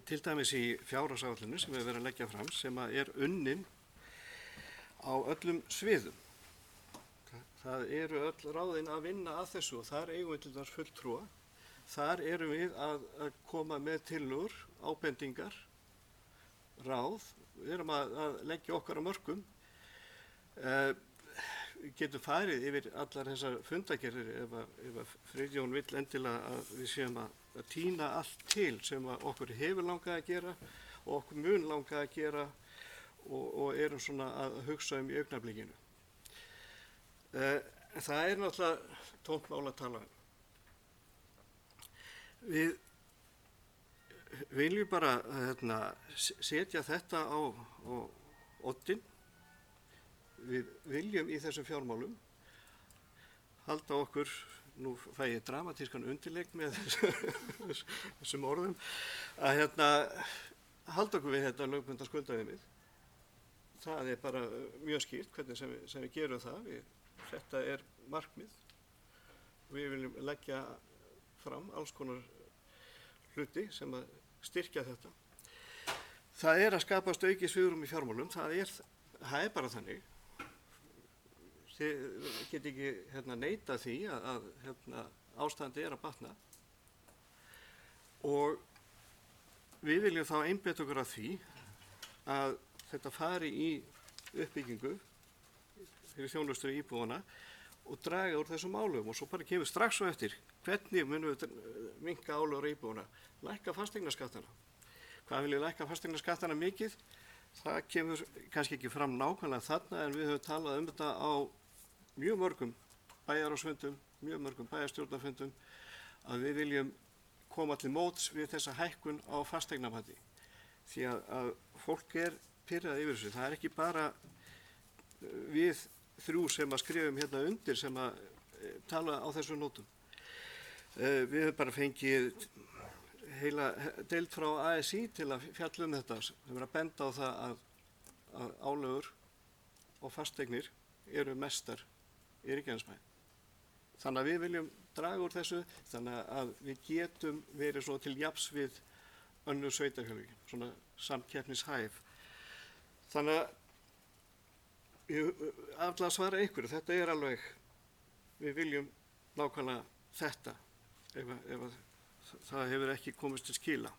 til dæmis í fjárhagsáætlunni sem við verðum að leggja fram, sem er unnin á öllum sviðum. Það eru öll ráðin að vinna að þessu og þar eigum við til þess fulltrúa. Þar erum við að koma með tillögur, ábendingar, ráð. Við erum að leggja okkar á mörkum. Við getum farið yfir allar þessar fundagerðir ef Friðjón vill endilega að við séum að tína allt til sem okkur hefur langað að gera og okkur mun langað að gera og erum svona að hugsa í augnablikinu. Það er náttúrulega tómt mál að tala um. Við viljum bara setja þetta á oddinn. Við viljum í þessum fjármálum halda okkur, nú fæ ég dramatískan undirleik með þessum orðum, að halda okkur við þetta lögbundna skuldaviðmið. Það er bara mjög skýrt hvernig sem við gerum það. Þetta er markmið. Við viljum leggja fram alls konar hluti sem að styrkja þetta. Það er að skapast aukið svigrúm í fjármálum. Það er bara þannig. Þið get ekki neita því að ástandi er að batna og við viljum þá einbeita okkur að því að þetta fari í uppbyggingu fyrir þjónustu íbúana og draga úr þessum álögum og svo bara kemur strax og eftir hvernig munum við minnka álögur íbúana, lækka fasteignaskattana. Hvað vil ég lækka fasteignaskattana mikið? Það kemur kannski ekki fram nákvæmlega þarna en við höfum talað um þetta á mjög mörgum bæjarráðsfundum, mjög mörgum bæjarstjórnarfundum að við viljum koma til móts við þessa hækkun á fasteignamati. Því að fólk er pirrað yfir þessu. Það er ekki bara við þrjú sem að skrifum hérna undir sem að tala á þessu nótum. Við höfum bara fengið heila deild frá ASÍ til að fjalla þetta sem er að benda á það að álögur og fasteignir eru mestar í Reykjanesbæ. Þannig að við viljum draga úr þessu þannig að við getum verið svo til jafns við önnur sveitarfélög, svona samkeppnishæf. Þannig að ég ætla að svara ykkur, þetta er alveg, við viljum nákvæmlega þetta ef það hefur ekki komist til skila.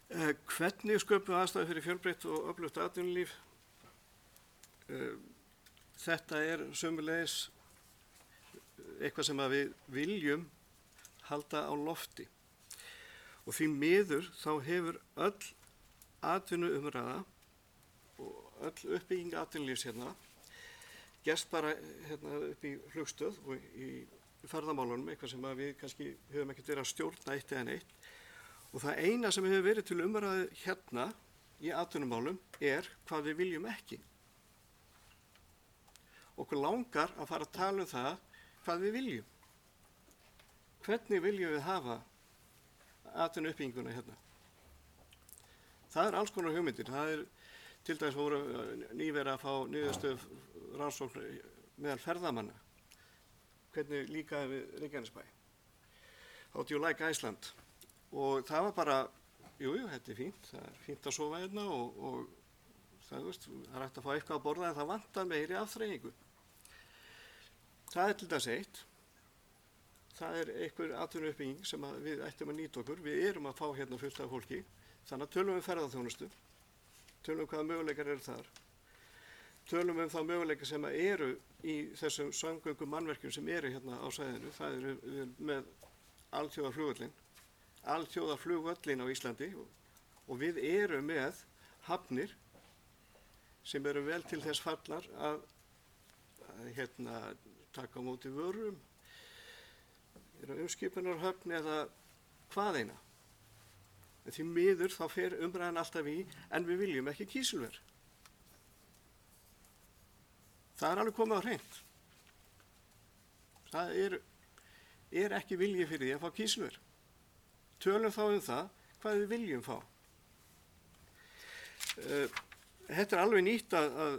Hvernig sköpum við aðstæður fyrir fjölbreytt og öflugt atvinnulíf? Þetta er sömuleiðis eitthvað sem að við viljum halda á lofti. Og því miður þá hefur öll atvinnuumræða og öll uppbygging atvinnulífs hérna gerst bara hérna upp í flugstöð og í ferðamálunum, eitthvað sem að við kannski höfum ekkert verið að stjórna eitt eða neitt. Og það eina sem hefur verið til umræðu hérna í atvinnumálum er hvað við viljum ekki. Okkur langar að fara að tala um það hvað við viljum. Hvernig viljum við hafa atvinnuuppbygginguna hérna? Það er alls konar hugmyndir. Það er til dæmis voru nýverið að fá niðurstöðu rannsókn meðal ferðamanna. Hvernig líkaði við Reykjanesbæ? How do you like Iceland? Og það var bara, þetta er fínt. Það er fínt að sofa hérna og það er hægt að fá eitthvað að borða en það vantar meiri afþreyingu. Það er til dæmis eitt. Það er einhver atvinnuuppbygging sem við ættum að nýta okkur. Við erum að fá hérna fullt af fólki. Þannig að tölum við ferðaþjónustu. Tölum við hvaða möguleikar eru þar. Tölum við þá möguleikar sem eru í þessum samgöngum mannverkjum sem eru hérna á svæðinu. Það eru með alþjóðaflugvöllin á Íslandi og við erum með hafnir sem eru vel til þess fallar að taka á móti vörum, umskipunarhöfn eða hvað eina. En því miður þá fer umræðan alltaf í, en við viljum ekki kísilver. Það er alveg komið á hreint. Það er ekki vilji fyrir því að fá kísilver. Tölum þá um það hvað við viljum fá. Þetta er alveg nýtt að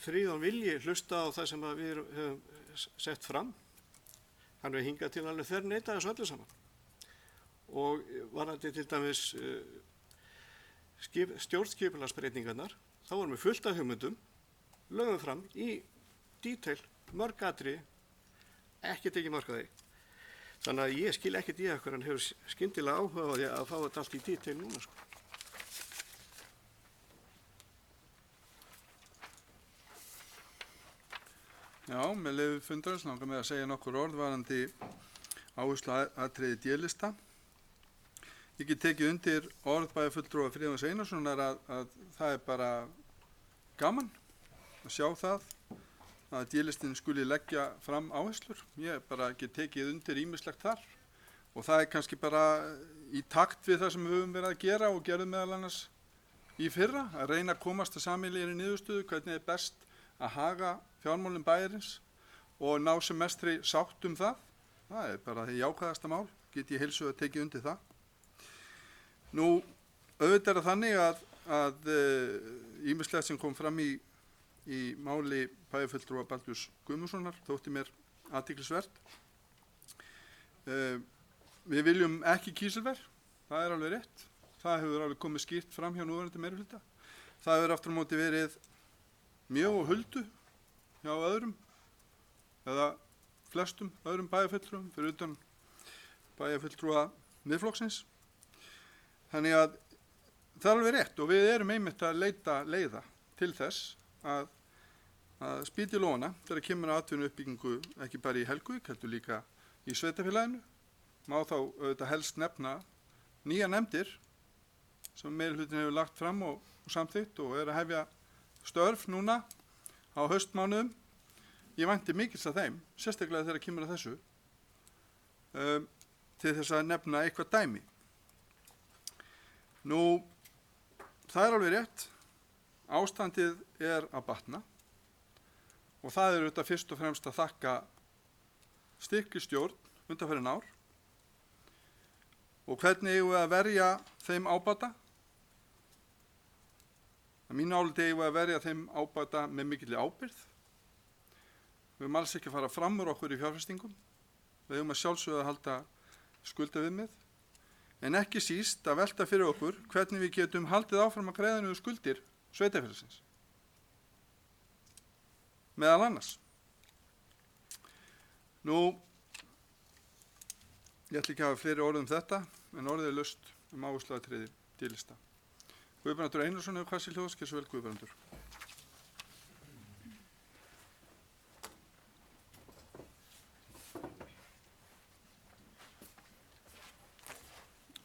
Friðjón vilji hlusta á það sem við höfum sett fram. Hann hefur hingað til alveg þverneitað þessu öllu saman. Og varðandi til dæmis stjórnskipulagsbreytingarnar, þá vorum við fullt af hugmyndum, lögum fram í detail, mörg atriði, ekki tekið mörg að því. Þannig að ég skil ekkert í að hann hefur skyndilega áhuga á því að fá þetta allt í detail núna. Já, með leyfi fundarins langar mig að segja nokkur orð varðandi áhersluatriði D-lista. Ég get tekið undir orð bæjarfulltrúa Friðjóns Einarssonar að það er bara gaman að sjá það að D-listin skuli leggja fram áherslur. Ég bara get tekið undir ýmislegt þar og það er kannski bara í takt við það sem við höfum verið að gera og gerðum meðal annars í fyrra, að reyna að komast að sameiginlegri niðurstöðu, hvernig er best að haga fjármálum bæjarins og ná sem mestri sátt um það. Það er bara því jákvæðasta mál, get ég heilsu að tekið undir það. Nú, auðvitað er þannig að ýmislegt sem kom fram í máli bæjarfulltrúa Baldurs Guðmundssonar þótti mér athyglisvert. Við viljum ekki kísilver, það er alveg rétt. Það hefur alveg komið skýrt fram hjá núverandi meirihluta. Það hefur aftur á móti verið mjög á huldu hjá öðrum eða flestum öðrum bæjarfulltrúum fyrir utan bæjarfulltrúa Miðflokksins. Þannig að það er alveg rétt og við erum einmitt að leita leiða til þess að spýta í lófana þegar kemur að atvinnuuppbyggingu ekki bara í Helguvík, heldur líka í sveitarfélaginu. Má þá auðvitað helst nefna nýja nefndir sem meirihlutin hefur lagt fram og samþykkt og er að hefja störf núna á haustmánuðum. Ég vænti mikils að þeim, sérstaklega þegar kemur að þessu, til þess að nefna eitthvað dæmi. Nú, það er alveg rétt, ástandið er að batna og það er auðvitað fyrst og fremst að þakka styrkistjórn undanfarin ár. Og hvernig eigum við að verja þeim ábata? Að mínu áliti eigum við að verja þeim ábata með mikilli ábyrgð. Við höfum alls ekki að fara fram úr okkur í fjárfestingum. Við höfum að sjálfsögðu að halda skuldaviðmið, en ekki síst að velta fyrir okkur hvernig við getum haldið áfram að greiða niður skuldir sveitarfélagsins. Meðal annars. Nú, ég ætla ekki að hafa fleiri orð þetta, en orðið er laust áherslaatriði D-lista. Guðbrandur Einarsson hefur hvað sér hljóðs, gjörðu svo vel Guðbrandur.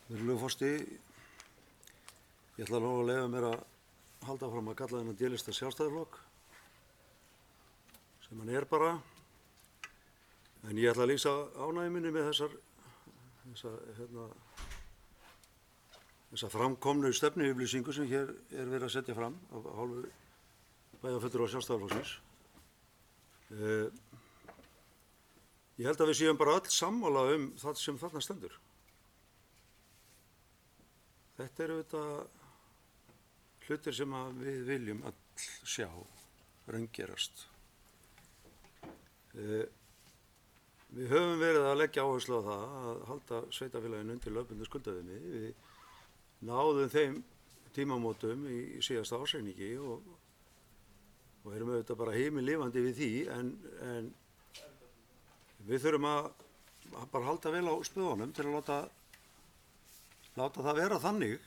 Virðulegur forseti, ég ætla nú að leyfa mér að halda fram að kalla þennan D-lista sjálfstæðisflokk, sem hann er bara, en ég ætla að lýsa ánægju minni með þessa framkomnu stefnuyfirlýsingu sem hér er verið að setja fram af hálfu bæjarfulltrúa Sjálfstæðisflokksins. Ég held að við séum bara öll sammála það sem þarna stendur. Þetta eru auðvitað hlutir sem við viljum öll sjá raungerast. Við höfum verið að leggja áherslu á það að halda sveitarfélaginu undir lögbundnu skuldaviðmið. Við náðum þeim tímamótum í síðasta ársreikningi og erum auðvitað bara himinlifandi við því, en við þurfum að bara halda vel á spöðunum til að láta það vera þannig.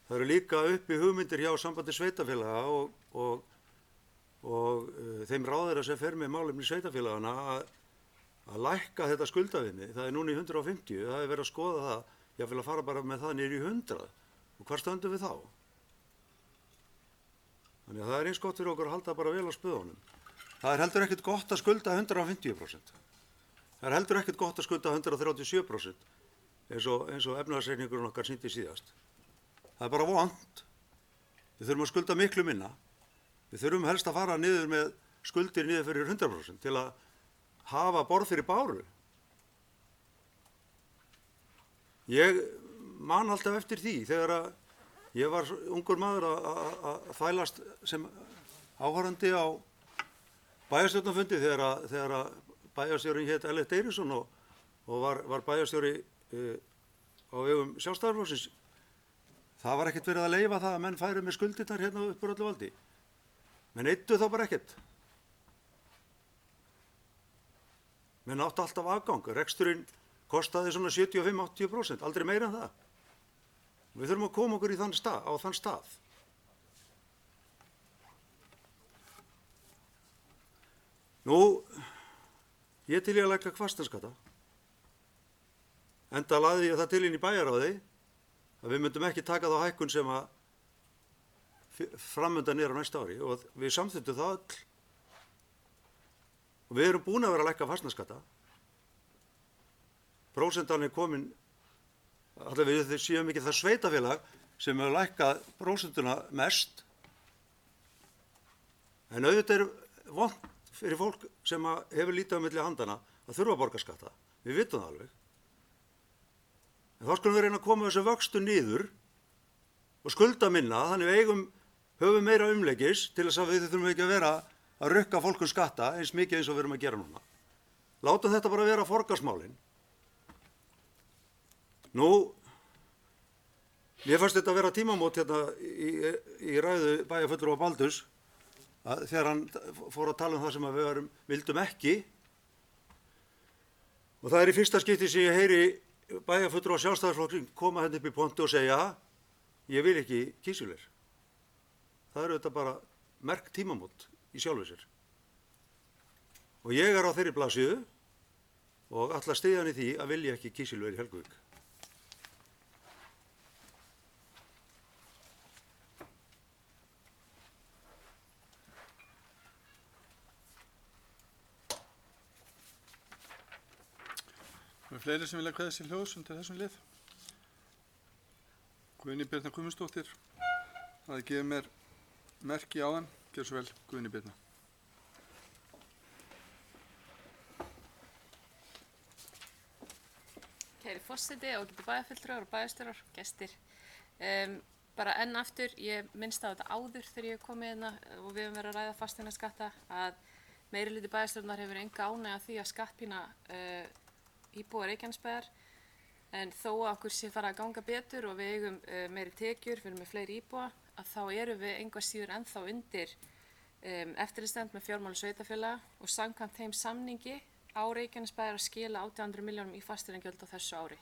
Það eru líka uppi hugmyndir hjá sambandi sveitarfélaga og þeim ráðherra sem fer með málefni sveitarfélagana að lækka þetta skuldaviðmið. Það er núna í 150, það er verið að skoða það, ég vil að fara bara með það niður í 100. Og hvar stöndum við þá? Þannig að það er eins gott fyrir okkur að halda bara vel á spöðunum. Það er heldur ekkert gott að skulda 150%. Það er heldur ekkert gott að skulda 137%, eins og efnahagsreikningurinn okkar sýndi síðast. Það er bara vont. Við þurfum að skulda miklu minna. Við þurfum helst að fara niður með skuldir niður fyrir 100% til að hafa borð fyrir báru. Ég man alltaf eftir því þegar ég var ungur maður að þvælast sem áhorfandi á bæjarstjórnarfundi þegar bæjarstjórinn hét Ellert Eiríksson og var bæjarstjóri á vegum Sjálfstæðisflokksins. Það var ekkert verið að leyfa það að menn færu með skuldirnar hérna upp úr öllu valdi. Menn eyddu þá bara ekkert. Menn áttu alltaf afgang. Reksturinn kostaði svona 75-80%, aldrei meira en það. Við þurfum að koma okkur á þann stað. Nú, ég til ég að lækka fasteignaskatta. Enda lagði ég það til inn í bæjarráði að við myndum ekki taka þá hækkun sem að framundan er á næsta ári og við samþykktum það öll. Og við erum búin að vera að lækka fasteignaskatta. Prósentan er komin, allavega við séum ekki það sveitafélag sem hefur lækkað prósentuna mest. En auðvitað er vont fyrir fólk sem hefur lítið á milli handana að þurfa að borga skatta. Við vitum það alveg. En þá skulum við reyna að koma þessu vöxtu niður og skulda minna, þannig við höfum meira umleggis til þess að við þurfum ekki að vera að rukka fólkum skatta eins mikið eins og við erum að gera núna. Látum þetta bara vera forgangsmálin. Nú, mér fannst þetta að vera tímamót hérna í ræðu bæjarfulltrúa Baldurs þegar hann fór að tala um það sem við vildum ekki. Og það er í fyrsta skipti sem ég heyri bæjarfulltrúa Sjálfstæðisflokksins koma hérna upp í pontu og segja ég vil ekki kísilver. Það eru þetta bara merk tímamót í sjálfu sér. Og ég er á þeirri blaðsíðu og ætla að styðja hann í því að vilja ekki kísilver í Helguvík. Það eru fleiri sem vilja kveðja sér hljóðs undir þessum lið. Guðný Birna Guðmundsdóttir, það gefið mér merki áðan. Gjörðu svo vel, Guðný Birna. forseti, ágætu bæjarfulltrúar og bæjarstjórar, gestir. Bara enn aftur, ég minnst á þetta áður þegar ég kom hérna og við höfum verið að ræða fasteignaskatta að meirihluti bæjarstjórnar hefur enga ánægju af því að skattpína íbúa Reykjanesbæjar, en þó að okkur sé fara að ganga betur og við eigum meiri tekjur, við erum með fleiri íbúa, að þá erum við einhvað síður ennþá undir eftirlitsnefnd með fjármálum sveitarfélaga og samkvæmt þeim samningi á Reykjanesbæjar að skila 800 milljónum í fasteignagjöld á þessu ári.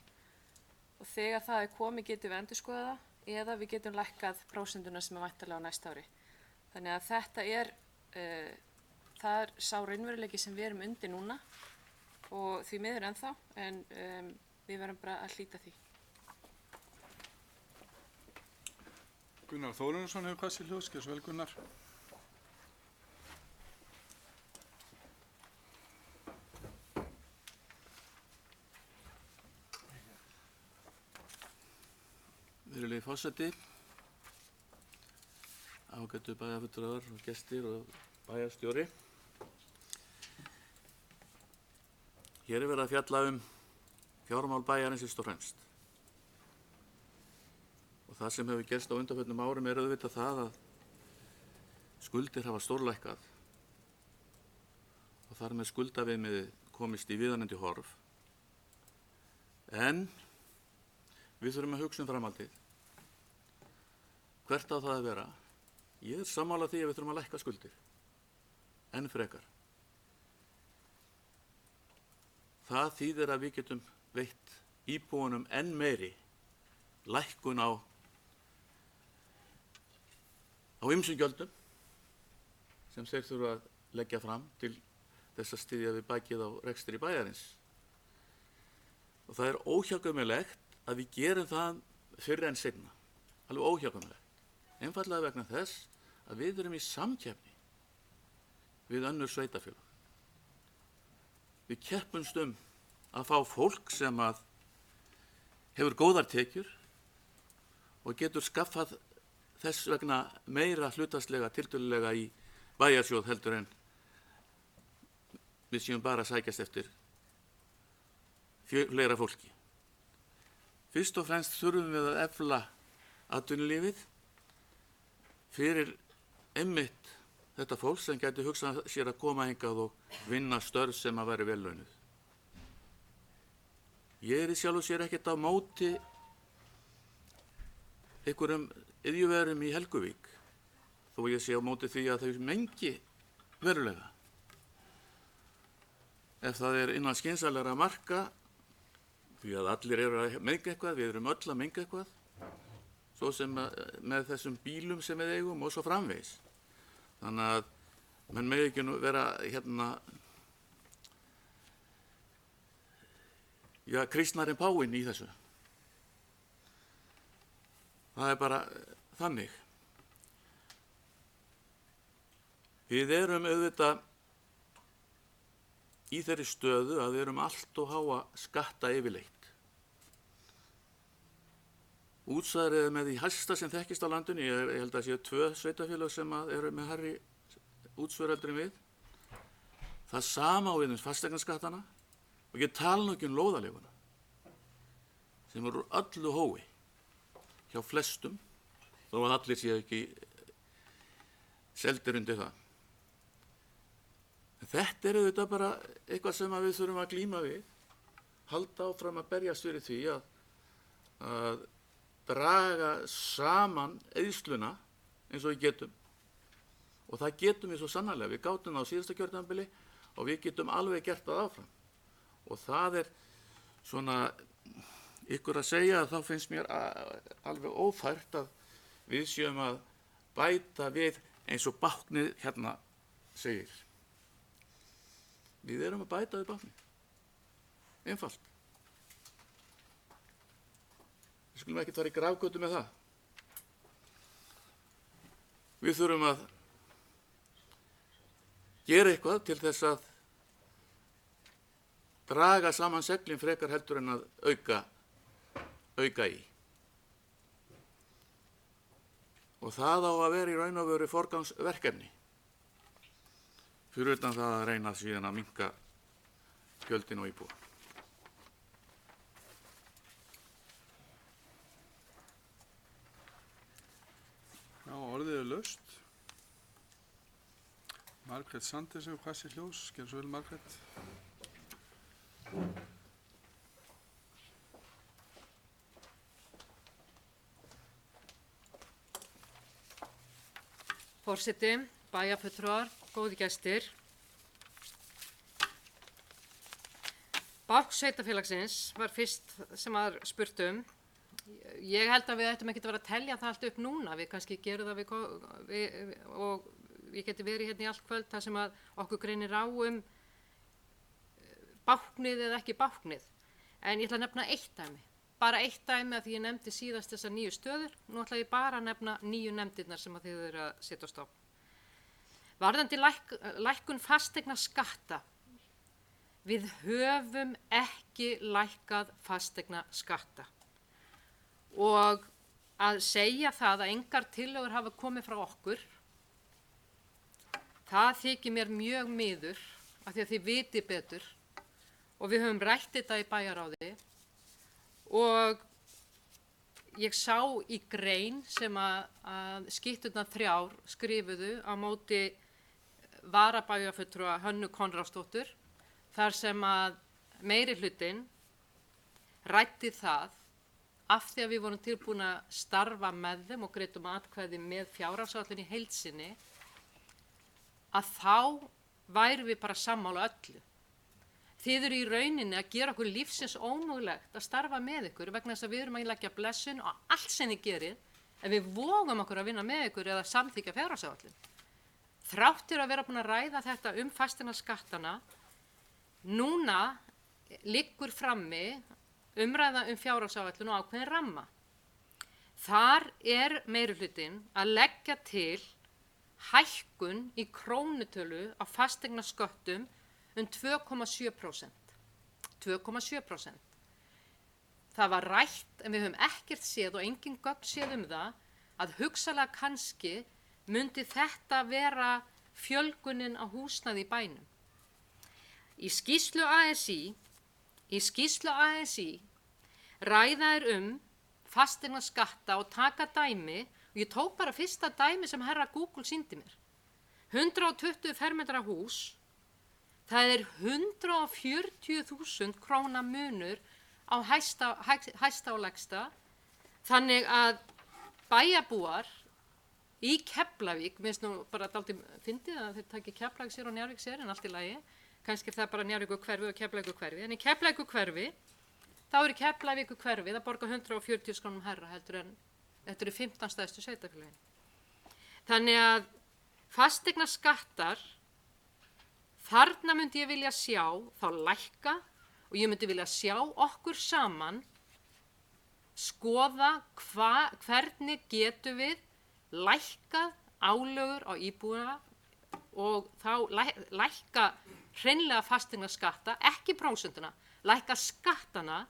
Og þegar það er komið getum við endurskoðað það eða við getum lækkað prósentuna sem er væntanlega á næsta ári. Þannig að þetta það er sá raunveruleiki sem við erum undir núna og því miður ennþá, en við verðum bara að hlíta því. Gunnar Þórunnsson hefur hvað sér hljóðs, gjör svo vel Gunnar. Virðulegi forseti, ágætu bæjarfulltrúar og gestir og bæjarstjóri. Hér er verið að fjalla fjármál bæjarins fyrst og fremst. Og það sem hefur gerst á undanförnum árum er auðvitað það að skuldir hafa stórlækkað og þar með skuldaviðmiðið komist í viðanandi horf. En við þurfum að hugsa framhaldið. Hvert á það að vera? Ég er sammála því að við þurfum að lækka skuldir. Enn frekar. Það þýðir að við getum veitt íbúunum enn meiri lækkun á ýmsum gjöldum sem þeir þurfa að leggja fram til þess að styðja við bakið á rekstri bæjarins. Og það er óhjákvæmilegt að við gerum það fyrr en seinna. Alveg óhjákvæmilegt. Einfaldlega vegna þess að við erum í samkeppni við önnur sveitarfélög. Við keppumst að fá fólk sem hefur góðar tekjur og getur skaffað þess vegna meira hlutfallslega tiltölulega í bæjarsjóð heldur en við séum bara að sækjast eftir fleira fólki. Fyrst og fremst þurfum við að efla atvinnulífið fyrir einmitt þetta fólk sem gæti hugsað sér að koma hingað og vinna störf sem að væri vel launuð. Ég er í sjálfu sér ekkert á móti einhverjum iðjuverum í Helguvík, þó ég sé á móti því að þau mengi verulega. Ef það er innan skynsamlegra marka, því að allir eru að menga eitthvað, við erum öll að menga eitthvað, svo sem með þessum bílum sem við eigum og svo framvegis. Þannig að menn megi ekki nú vera kristnari en páfinn í þessu. Það er bara þannig. Við erum auðvitað í þeirri stöðu að við erum allt og háa skatta yfirleitt. Útsvarið er með því hæsta sem þekkist á landinu, ég held að séu 2 sveitarfélög sem eru með hærri útsvar heldur en við. Það sama á við fasteignaskattana og ég tala nú ekki lóðaleiguna sem eru öllu hói hjá flestum, þó að allir séu ekki seldir undir það. En þetta er auðvitað bara eitthvað sem við þurfum að glíma við, halda áfram að berjast fyrir því að draga saman eyðsluna eins og við getum. Og það getum við svo sannarlega. Við gátum það á síðasta kjörtímabili og við getum alveg gert það áfram. Og það er svona ykkur að segja að þá finnst mér alveg ófært að við séum að bæta við eins og báknið hérna segir. Við erum að bæta við báknið. Einfalt. Við skulum ekki fara í grafgötu með það. Við þurfum að gera eitthvað til þess að draga saman seglin frekar heldur en að auka í. Og það á að vera í raun og veru forgangsverkefni. Fyrir utan það að reyna síðan að minnka gjöldin og íbúa. laust. Margrét Sanders hefur hvassir hljós. Gerðu svo vel, Margrét. Forseti, bæjarfulltrúar, góði gestir. Bákn sveitafélagsins var fyrst sem var spurt um. Ég held að við ættum ekki að vera að telja það allt upp núna. Við kannski gerum það og við getum verið hérna í allt kvöld þar sem að okkur greinir á báknið eða ekki báknið. En ég ætla að nefna eitt dæmi. Bara eitt dæmi að því ég nefndi síðast þessar 9 stöður. Nú ætla ég bara að nefna 9 nefndirnar sem að þið eru að setja á stofn. Varðandi lækkun fasteigna skatta. Við höfum ekki lækkað fasteigna skatta. Og að segja það að engar tillögur hafa komið frá okkur, það þykir mér mjög miður af því að þið viti betur og við höfum rætt þetta í bæjaráði og ég sá í grein sem að skýtturnar 3 skrifuðu á móti varabæjarfulltrúa Hönnu Konráðsdóttur þar sem að meirihlutinn ræddi það af því að við vorum tilbúin að starfa með þeim og greiddum atkvæði með fjárhagsáætlun í heild sinni, að þá værum við bara sammála öllu. Þið eru í rauninni að gera okkur lífsins ómögulegt að starfa með ykkur vegna þess að við erum að leggja blessun á allt sem þið gerið en við vogum okkur að vinna með ykkur eða samþykkja fjárhagsáætlun. Þráttir að vera búin að ræða þetta fasteignaskattana, núna liggur frammi umræða fjárhagsáætlun og ákveðin ramma. Þar meirihlutinn að leggja til hækkun í krónutölu á fasteignasköttum 2,7%. 2,7%. Það var rætt en við höfum ekkert séð og engin gögn séð það að hugsanlega kannski myndi þetta vera fjölgunin á húsnæði í bænum. Í skýrslu ASÍ ræða fasteignaskatta og taka dæmi og ég tók bara fyrsta dæmi sem herra Google sýndi mér. 120 fermetra hús, það 140.000 króna munur á hæsta og lægsta, þannig að bæjarbúar í Keflavík, minnst nú bara dálítið fyndið að þeir taki Keflavík sér og Njarðvík sér en allt í lagi, kannski það bara Njarðvíkurhverfi og Keflavíkurhverfi, en í Keflavíkurhverfi þá í Keflavíkurhverfi það borga 140 krónum hærra heldur en þetta eru 15 stærstu sveitarfélögin. Þannig að fasteignaskattar, þarna myndi ég vilja sjá þá lækka og ég myndi vilja sjá okkur saman skoða hvernig getum við lækkað álögur á íbúana og þá lækka hreinlega fasteignaskatta, ekki prósentuna, lækka skattana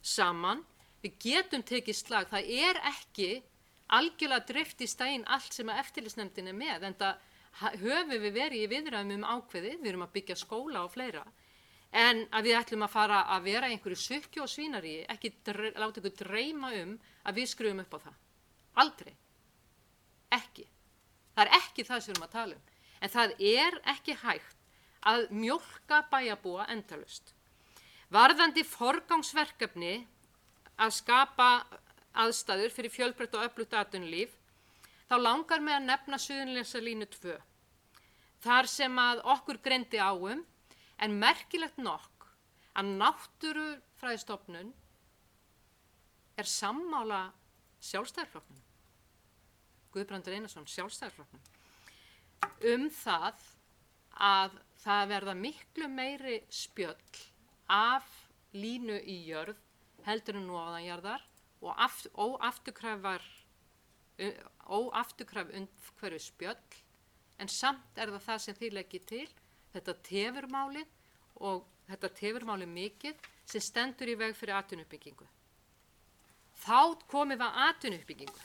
saman. Við getum tekið slag, það ekki algjörlega drift í stein allt sem að eftirlitsnefndin með, en það höfum við verið í viðræðum ákveðið, við erum að byggja skóla og fleira, en að við ætlum að fara að vera einhverju sukki og svínaríi, ekki láta ykkur dreyma að við skrufum upp á það. Aldrei. Ekki. Það ekki það sem við erum að tala en það ekki hægt að mjólka bæjarbúa endalaust. Varðandi forgangsverkefni að skapa aðstæður fyrir fjölbreytt og öflugt atvinnulíf, þá langar mig að nefna Suðurnesjalínu 2. Þar sem að okkur greindi á en merkilegt nokk að Náttúrufræðistofnun sammála Sjálfstæðisflokknum. Guðbrandur Einarsson, Sjálfstæðisflokknum. Það að það verða miklu meiri spjöll af línu í jörð heldur en ofanjarðar og óafturkræf umhverfi spjöll, en samt það sem þið leggið til. Þetta tefur málið og þetta tefur málið mikið sem stendur í veg fyrir atvinnuuppbyggingu. Þá komum við að atvinnuuppbyggingu.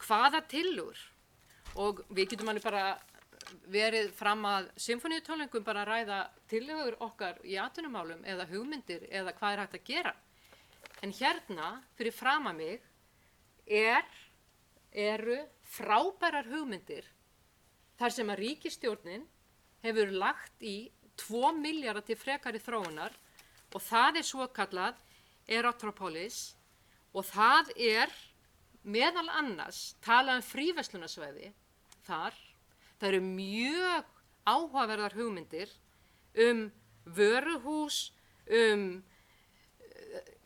Hvaða tillögur? Og við getum alveg bara verið fram að symfóníutónleikum bara að ræða tillögur okkar í atvinnumálum eða hugmyndir eða hvað hægt að gera. En hérna fyrir fram að mig eru frábærar hugmyndir þar sem að ríkisstjórnin hefur lagt í 2 milljarða til frekari þróunar og það er svokallað Eratrópolis og það er meðal annars talað fríverslunarsvæði þar. Það eru mjög áhugaverðar hugmyndir vöruhús,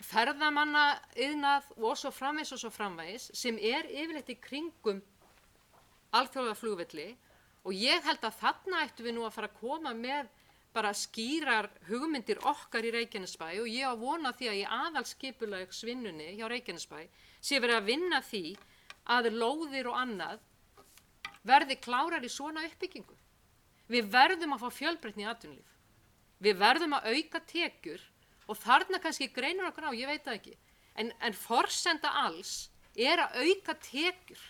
ferðamannaiðnað og svo framvegis sem yfirleitt í kringum alþjóðlega flugvelli og ég held að þarna ættum við nú að fara að koma með bara skýrar hugmyndir okkar í Reykjanesbæ og ég á vona því að í aðalskipulagsvinnunni hjá Reykjanesbæ sé verið að vinna því að lóðir og annað verði klárar í svona uppbyggingu. Við verðum að fá fjölbreytni í atvinnulíf. Við verðum að auka tekjur og þarna kannski greinur okkur á, ég veit það ekki. En forsenda alls að auka tekjur.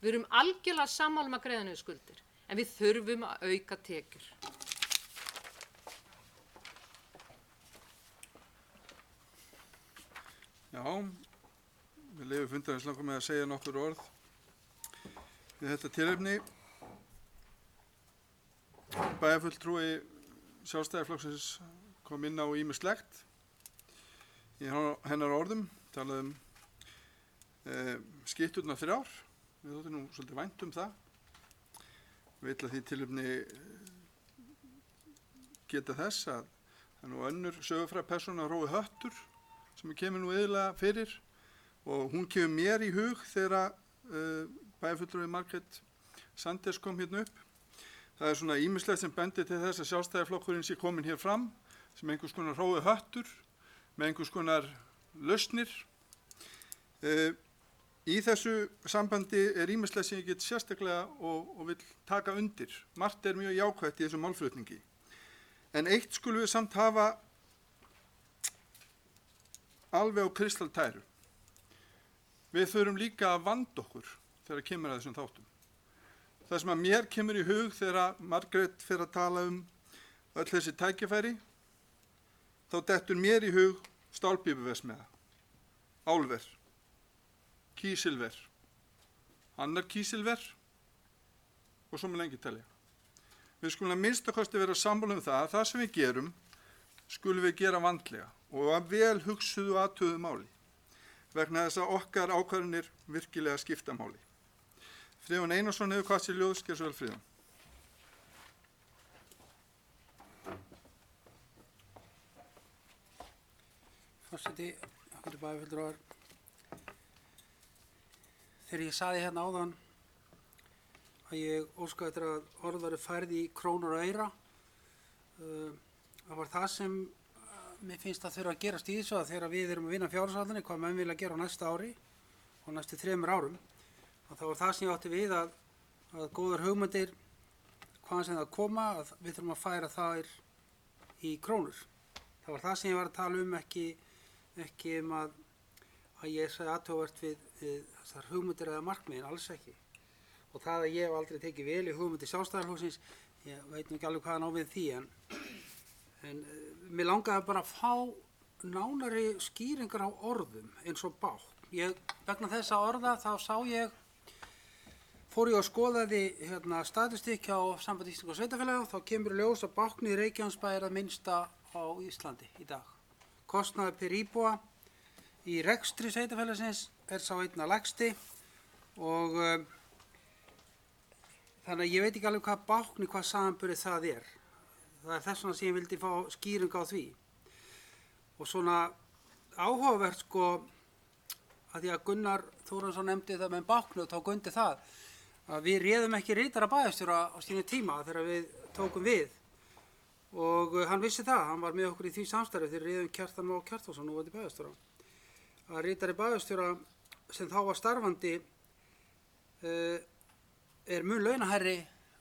Við erum algjörlega sammála að greiða niður skuldir, en við þurfum að auka tekjur. Já, við leyfum fundarins langar með að segja nokkur orð við þetta tilefni. Bæjarfulltrúi Sjálfstæðisflokksins kom inn á ýmislegt í hennar orðum, talaði skytturnar 3. Við þóttum nú svolítið vænt það. Við vill að því tilefni geta þess að það er nú önnur sögufræg persóna Rói Höttur sem kemur nú iðulega fyrir og hún kemur mér í hug þegar bæjarfulltrúi Margrét Sanders kom hérna upp. Það er svona ýmislegt sem bendir til þess að Sjálfstæðisflokkurinn sé komin hér fram sem einhvers konar Rói Höttur með einhvers konar lausnir. Í þessu sambandi er ýmislegt sem ég get sérstaklega og vil taka undir. Margt er mjög jákvætt í þessum málflutningi. En eitt skulum við samt hafa alveg á kristaltæru. Við þurfum líka að vanda okkur þegar kemur að þessum þáttum. Það sem að mér kemur í hug þegar Margrét fer að tala öll þessi tækifæri, þá dettur mér í hug stálpípuverksmiðja, álver, kísilver, annar kísilver og svo með lengi telja. Við skulum að minnsta kosti vera sammála það að það sem við gerum skulum við gera vandlega og að vel hugsuðu athuguðu máli vegna þess að okkar ákvarðanir virkilega skipta máli. Friðjón Einarsson hefur hvað sér ljóðs, gerð svo vel Friðjón. Forseti, ágætu bæjarfulltrúar. Þegar ég saði hérna áðan að ég óskaði eftir að orð væru færð í krónur og aura, það var það sem mér finnst að þurfa að gerast í þessu að þegar við erum að vinna fjárhagsáætlanir, hvað menn vilja gera á næsta ári og næstu 3 árum, að það var það sem ég átti við að góðar hugmyndir, hvaðan sem það koma, að við þurfum að færa þær í krónur. Það var það sem ég var að tala ekki að ég sagði athugavert við þessar hugmyndir eða markmiðin, alls ekki. Og það að ég hef aldrei tekið vel í hugmyndir Sjálfstæðisflokksins, ég veit nú ekki alveg hvaðan á við því, en mér langaði bara að fá nánari skýringar á orðum eins og bákn. Vegna þessa orða þá fór ég að skoðaði statistík hjá Sambandi Íslenskra sveitarfélaga, þá kemur í ljós að báknið í Reykjanesbæ er það minnsta á Íslandi í dag. Kostnaður per íbúa í rekstri sveitarfélagsins er sá einna lægsti og þannig að ég veit ekki alveg hvað samanburið það er. Það er þess vegna sem ég vildi fá skýring á því. Og svona áhugavert að því að Gunnar Þórhallsson nefndi það með báknu og tók undir það að við réðum ekki ritara bæjarstjóra á sínu tíma þegar við tókum við og hann vissi það, hann var með okkur í því samstarfi þegar réðum Kjartan Má Kjartansson nú var þetta bæjarstjóra að ritari bæjarstjóra sem þá var starfandi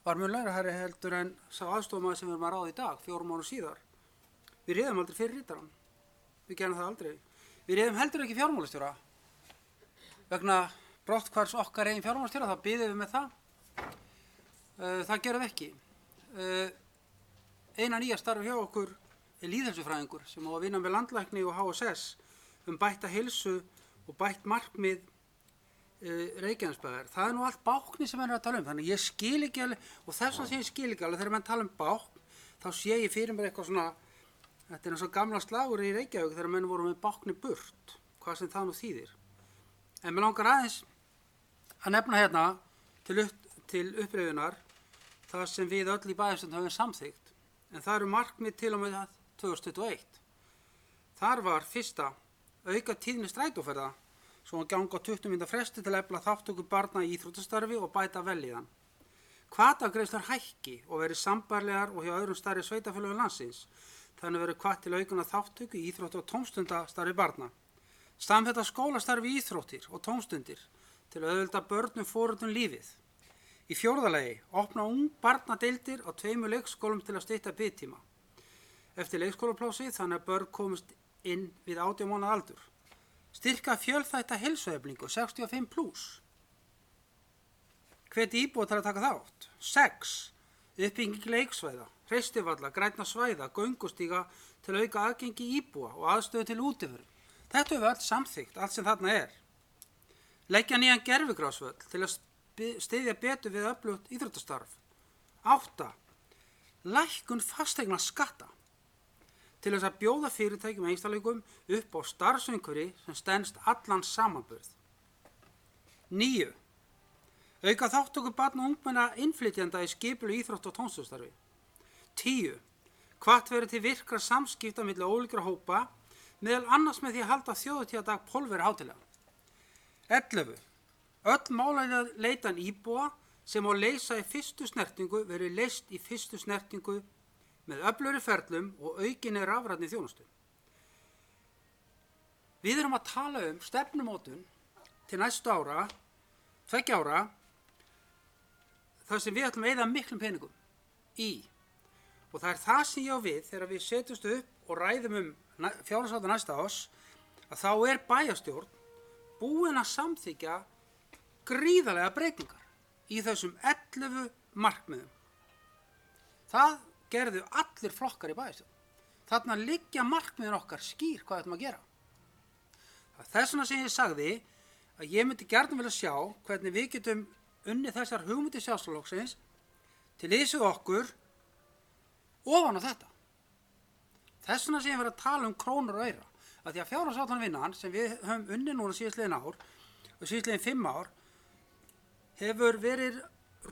var mun launahærri heldur en sá aðstofamaður sem við erum að ráða í dag 4 mánuðum síðar. Við réðum aldrei fyrir ritaran, við gerðum það aldrei. Við réðum heldur ekki fjármálastjóra vegna brotthvarfs okkar eigin fjármálastjóra, þá biðum við með það. Það gerum við ekki. Eina nýja starf hjá okkur er lýðheilsufræðingur sem á að vinna með landlækni og HSS bætta heilsu og bætt markmið Reykjanesbæjar, það nú allt bákni sem menn að tala þannig ég skil ekki alveg, og þess að ég skil ekki alveg þegar menn tala bákn, þá sé ég fyrir mér eitthvað svona, þetta eins og gamla slagur í Reykjavík þegar menn voru með bákni burt, hvað sem það nú þýðir. En mér langar aðeins að nefna hérna til upprifjunar það sem við öll í bæjarstjórn höfum samþykkt, en það eru markmið til og með 2021. Þar var fyrsta auka tíðni strætóferða svo að ganga 20 mínútna fresti til að efla þátttöku barna í íþróttastarfi og bæta vellíðan. Hvatagreiðslur hækki og verið sambærilegar og hjá öðrum stærri sveitarfélögum landsins, þannig verið hvatt til aukna þátttöku í íþrótta- og tómstundastarfi barna. Samþætta skólastarfi í íþróttir og tómstundir til að auðvelda börnum foreldrum lífið. Í 4. lagi, opna ungbarnadeildir á 2 leikskólum til að stytta biðtíma. Eftir leikskólaplási þannig að börn komist inn við 18 mánaða aldur. Styrka fjölþætta heilsueflingu 65+. Hveti íbúa til að taka þátt. 6. Uppbygging leiksvæða, hreistivalla, grænna svæða, göngustíga til að auka aðgengi íbúa og aðstöðu til útiveru. Þetta hefur öll samþykkt, allt sem þarna er. Leggja nýjan gervigrásvöll til að styðja betur við öflugt íþróttastarf. 8. Lækkun fasteigna skatta til þess að bjóða fyrirtækjum einstakleikum upp á starfsumhverfi sem stenst allan samanburð. 9. Auka þátttöku barna og ungmenna innflytjenda í skipulegu íþrótta- og tómstundastarfi. 10. Hvatt verið til virkra samskipta milli ólíkra hópa, meðal annars með því að halda þjóðhátíðardag Pólverja hátíðlega. 11. Öll málaleitan íbúa sem á leysa í fyrstu snertingu verið leyst í fyrstu snertingu með öflugri ferlum og aukinni rafrænni þjónustu. Við erum að tala stefnumótun til næstu ára, 2 ára, þar sem við ætlum að eyða miklum peningum í. Og það er það sem ég á við þegar við setjumst upp og ræðum fjárhagsáætlun næsta árs, að þá er bæjarstjórn búin að samþykkja gríðarlega breytingar í þessum 11 markmiðum. Það gerðu allir flokkar í bæjarstjórn. Þarna liggja markmiðin okkar skýr hvað við ætlum að gera. Þess vegna sem ég sagði að ég myndi gjarnan vilja sjá hvernig við getum unnið þessar hugmyndir Sjálfstæðisflokksins til liðs við okkur ofan á þetta. Þess vegna sem ég verið að tala krónur og aura. Að því að fjárhagsáætlunarvinnan sem við höfum unnið núna síðastliðin ár og síðastliðin 5 ár hefur verið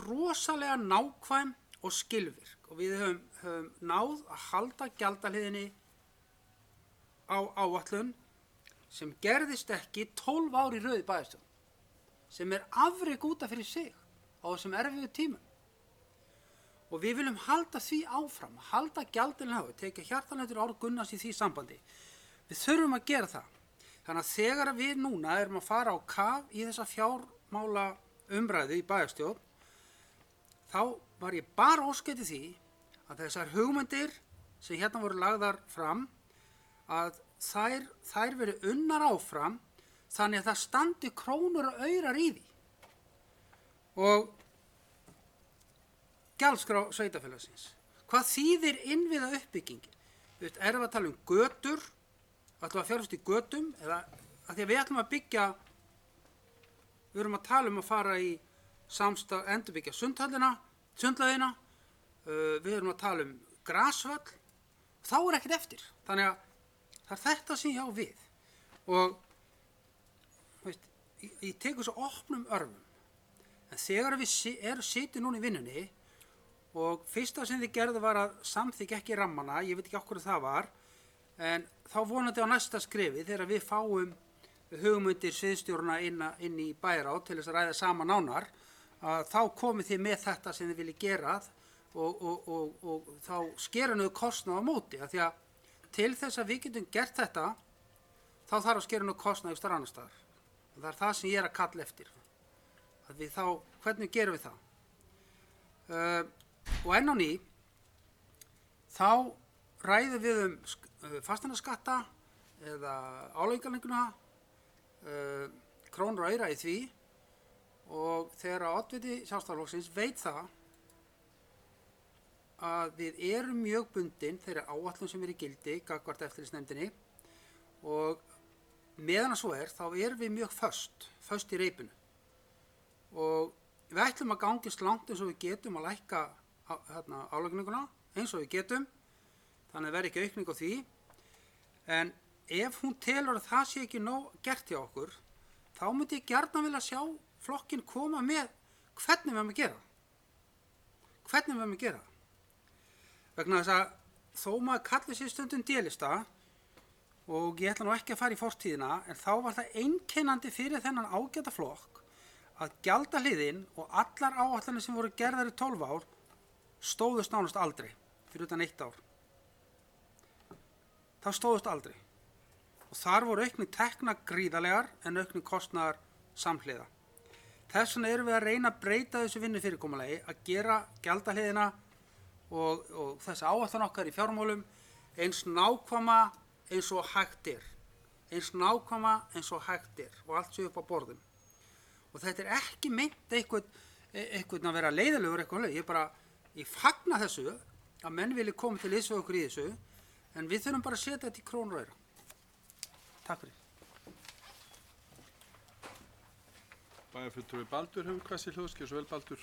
rosalega nákvæm og skilvirk og við höfum náð að halda gjaldahliðinni á áætlun sem gerðist ekki 12 ár í röð í bæjarstjórn, sem er afrek út af fyrir sig á þessum erfiðu tímum. Og við viljum halda því áfram, halda gjaldahliðinni á, tekja hjartanlega Árna Gunnars í því sambandi. Við þurfum að gera það. Þannig að þegar við núna erum að fara á kaf í þessa fjármála umræðu í bæjarstjórn, þá var ég bara óskætti því að þessar hugmyndir sem hérna voru lagðar fram, að þær verið unnar áfram þannig að það standi krónur og aurar í því. Og gjaldskrá sveitarfélagsins. Hvað þýðir innviða uppbyggingin? Erum við að tala götur, ætlum að fjárfesta í götum, eða að því að við ætlum að byggja, við erum að tala að fara í endurbyggja sundlaugina, við erum að tala grasvöll, þá er ekkert eftir. Þannig að það er þetta sem ég á við. Og ég tekur svo opnum örfum. En þegar við sitjum núna í vinnunni og fyrsta sem þið gerðu var að samþykkja ekki rammana, ég veit ekki okkur það var, en þá vonandi á næsta skrefi þegar við fáum hugmyndir sviðstjórna inn í bæjarráð til þess að ræða saman nánar, að þá komið þið með þetta sem þið viljið gera og þá skera niður kostnað á móti. Af því að til þess að við getum gert þetta, þá þarf að skera niður kostnað ykkur annar staðar. Það er það sem ég er að kalla eftir. Hvernig gerum við það? Og enn á ný, þá ræðum við fasteignaskatta eða álagningarlenguna, krónur og aura í því, og þegar að oddviti Sjálfstæðisflokksins veit það að við erum mjög bundin þeirra áætlun sem er í gildi gagnvart eftirlitsnefndinni, og meðan að svo er, þá erum við mjög föst í reipinu. og við ætlum að gangast langt eins og við getum að lækka álagninguna eins og við getum, þannig að verði ekki aukning á því, en ef hún telur að það sé ekki nóg gert hjá okkur, þá myndi ég gjarnan vilja sjá flokkinn koma með hvernig við höfum að gera. Hvernig við höfum að gera. Vegna þess að þó maður kalli sér stundum D-lista, og ég ætla nú ekki að fara í fortíðina, en þá var það einkennandi fyrir þennan ágæta flokk að gjaldahliðin og allar áætlanir sem voru gerðar í 12 ár stóðust nánast aldrei, fyrir utan 1 ár. Það stóðust aldrei. Og þar voru aukning tekna gríðarlegar en aukning kostnaðar samhliða. Þess vegna erum við að reyna að breyta þessu vinnufyrirkomulagi, að gera gjaldahliðina og þessi áætlun okkar í fjármálum eins nákvæma eins og hægt er. Eins nákvæma eins og hægt er og allt sé upp á borðum. Og þetta er ekki meint einhvern að vera leiðilegur eitthvað. Ég fagna þessu að menn vilji koma til liðs við okkur í þessu, en við þurfum bara að setja þetta í krónur og aura. Takk fyrir. Bæjarfulltrúi Baldur hefur hvað sér hljóðskið, svo vel Baldur.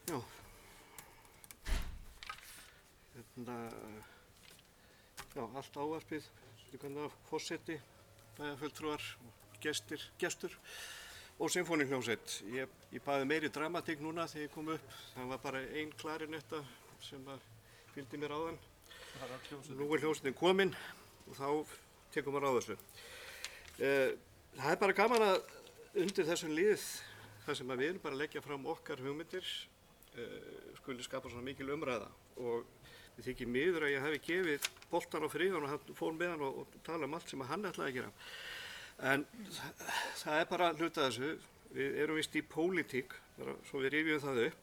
Já. Já, allt ávarpið, forseti, bæjarfulltrúar, gestur og symfóníuhljómsveit. Ég baði meiri dramatík núna þegar ég kom upp. Það var bara ein klarinetta sem fylgdi mér áðan. Nú er hljómsveitin komin og þá tekum maður á þessu. Það er bara gaman að undir þessum lið, þar sem við erum bara að leggja fram okkar hugmyndir, skuli skapa svona mikil umræða. Og við þykir miður að ég hafi gefið boltan á Friðjón og hann fór með hann og tala um allt sem hann ætlaði að gera. En það er bara hluta þessu. Við erum vist í pólitík, svo við rifjum það upp.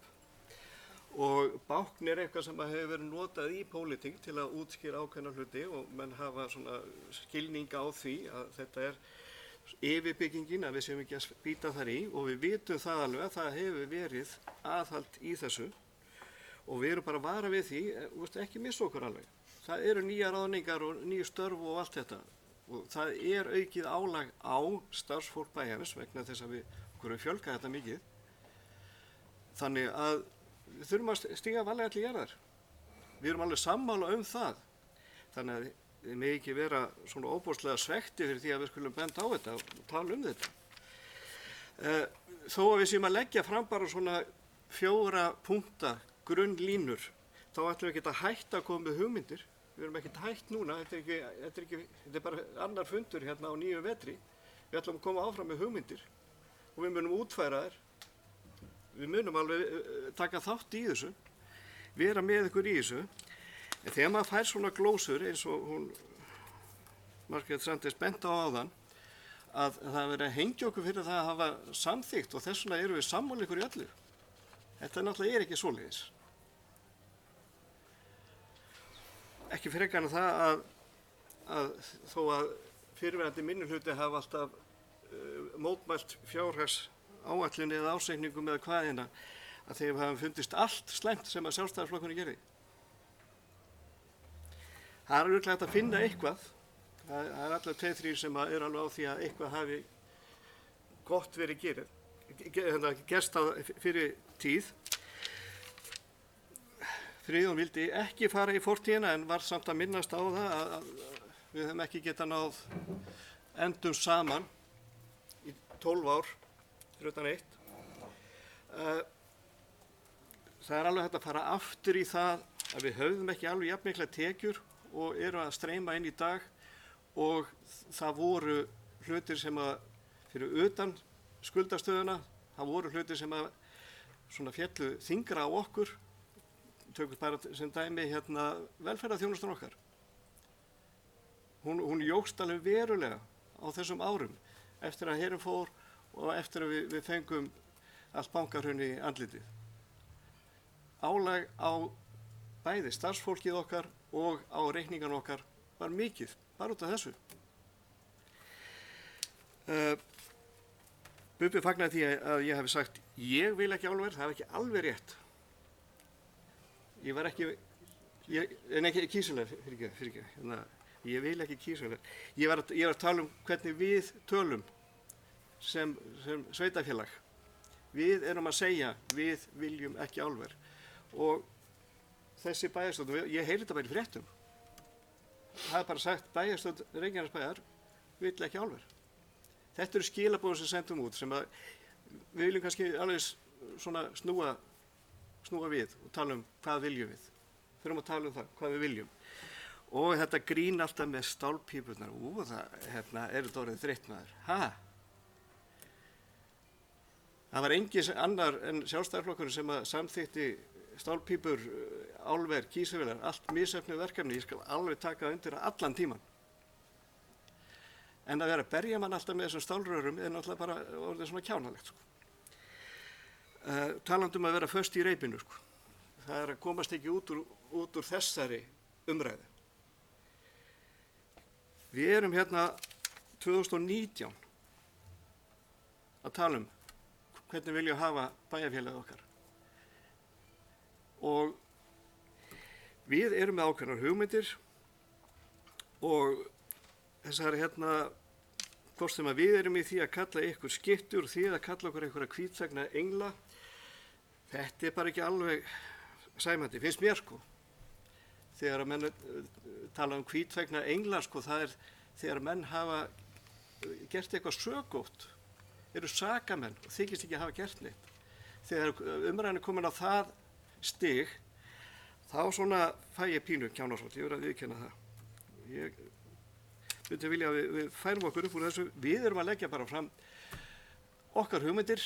Og bákn er eitthvað sem hefur verið notað í pólitík til að útskýra ákveðna hluti og menn hafa svona skilninga á því að þetta er yfirbyggingin, að við séum ekki að býta þar í, og við vitum það alveg að það hefur verið aðhald í þessu og við erum bara að vara við því, ekki missa okkur alveg. Það eru nýjar ráðningar og nýju störf og allt þetta og það er aukið álag á starfsfólk bæjarins vegna þess að okkur hefur fjölgað þetta mikið. Þannig að við þurfum að stíga varlega til jarðar. Við erum alveg sammála um það. Þannig að við megum ekki vera svona óbúslega svekti fyrir því að við skulum benda á þetta og tala um þetta. Þó að við séum að leggja fram bara svona 4 punkta grunnlínur, þá ætlum við ekki að hætta að koma með hugmyndir. Við erum ekkert hætt núna, þetta er bara annar fundur hérna á nýjum vetri. Við ætlum að koma áfram með hugmyndir og við munum útfæra þær. Við munum alveg taka þátt í þessu, vera með ykkur í þessu. En þegar maður fær svona glósur eins og hún, Margrét Sanders, benti á áðan, að það verið að hengja okkur fyrir það að hafa samþykkt og þess vegna erum við sammála ykkur í öllu. Þetta náttúrulega ekki svoleiðis. Ekki frekar en það að þó að fyrirverandi minnihluti hafa alltaf mótmælt fjárhags áætlun eða áreikningum eða hvaðina, að þeim hafa fundist allt slæmt sem að Sjálfstæðisflokkurinn gerði. Það er örugglega hægt að finna eitthvað. Það er allavega 2-3 sem er alveg á því að eitthvað hafi gott verið gerst fyrir tíð. Friðjón vildi ekki fara í fortíðina en var samt að minnast á það að við höfum ekki getað náð endum saman í 12 ár fyrir utan 1. Það er alveg hægt að fara aftur í það að við höfðum ekki alveg jafn mikla tekjur og eru að streyma inn í dag og það voru hlutir sem að fyrir utan skuldastöðuna, það voru hlutir sem að svona féllu þyngra á okkur. Tökum bara sem dæmi velferðarþjónustan okkar. Hún jókst alveg verulega á þessum árum eftir að herinn fór og eftir að við fengum allt bankahrun í andlitið. Álag á bæði starfsfólkið okkar og á reikningan okkar var mikið, bara út af þessu. Bubbi fagnaði því að ég hef sagt, ég vil ekki álver, það er ekki alveg rétt. Ég var ekki, ekki Kísilega, fyrirgefðu, Ég vil ekki kísilver. Ég var að tala um hvernig við tölum sem sveitafélag. Við erum að segja, við viljum ekki álver. Og þessi bæjarstjórn, ég heyri þetta bara í fréttum. Það er bara sagt, bæjarstjórn Reykjanesbæjar vill ekki álver. Þetta eru skilaboðin sem sendum út, sem að við viljum kannski alveg svona snúa við og tala um hvað viljum við. Þurfum að tala um það, hvað við viljum. Og þetta grín alltaf með stálpípurnar. Það er þetta orðið þreytt maður. Það var engin annar en Sjálfstæðisflokkurinn sem að samþykkti stálpípur, álver, kísilver, allt misheppnuð verkefni. Ég skal alveg taka undir allan tíman. En að vera að berja mann alltaf með þessum stálrörum er náttúrulega bara orðið svona kjánalegt. Talandi um að vera föst í reipinu. Það er að komast ekki út úr þessari umræðu. Við erum hérna 2019 að tala um hvernig viljum hafa bæjarfélagið okkar. Og við erum með ákveðnar hugmyndir og þessar hvort sem að við erum í því að kalla ykkur skiptur og því að kalla okkur einhverja hvítþvegna engla, þetta er bara ekki alveg sæmandi, finnst mér Þegar að menn tala um hvítþvegna engla, það er þegar menn hafa gert eitthvað sögótt, eru sakamenn og þykist ekki hafa gert neitt. Þegar umræðan er komin á það stig, þá svona fæ ég pínu kjánasótt, ég verð að viðurkenna það. Ég myndi vilja að við færum okkur upp úr þessu. Við erum að leggja bara fram okkar hugmyndir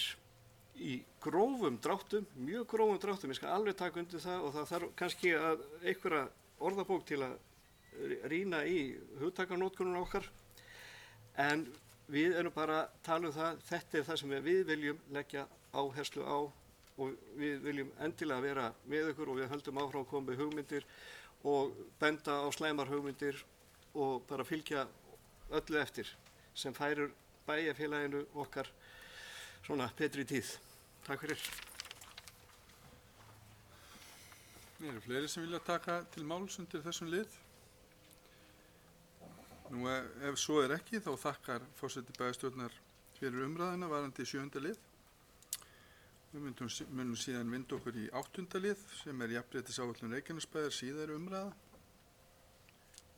í grófum dráttum, mjög grófum dráttum, ég skal alveg taka undir það og það þarf kannski að einhverja orðabók til að rýna í hugtakanótkununa okkar, en við erum bara að tala um það, þetta er það sem við viljum leggja áherslu á og við viljum endilega vera með ykkur og við höldum áfram að koma með hugmyndir og benda á slæmar hugmyndir og bara fylgja öllu eftir sem færir bæjarfélaginu okkar svona betri tíð. Takk fyrir. Eru fleiri sem vilja taka til máls undir þessum lið? Nú ef svo er ekki þá þakkar forseti bæjarstjórnar fyrir umræðina varandi 7. lið. Við munum síðan vinda okkur í 8. lið sem er jafnréttisáætlun Reykjanesbæjar síðari umræða.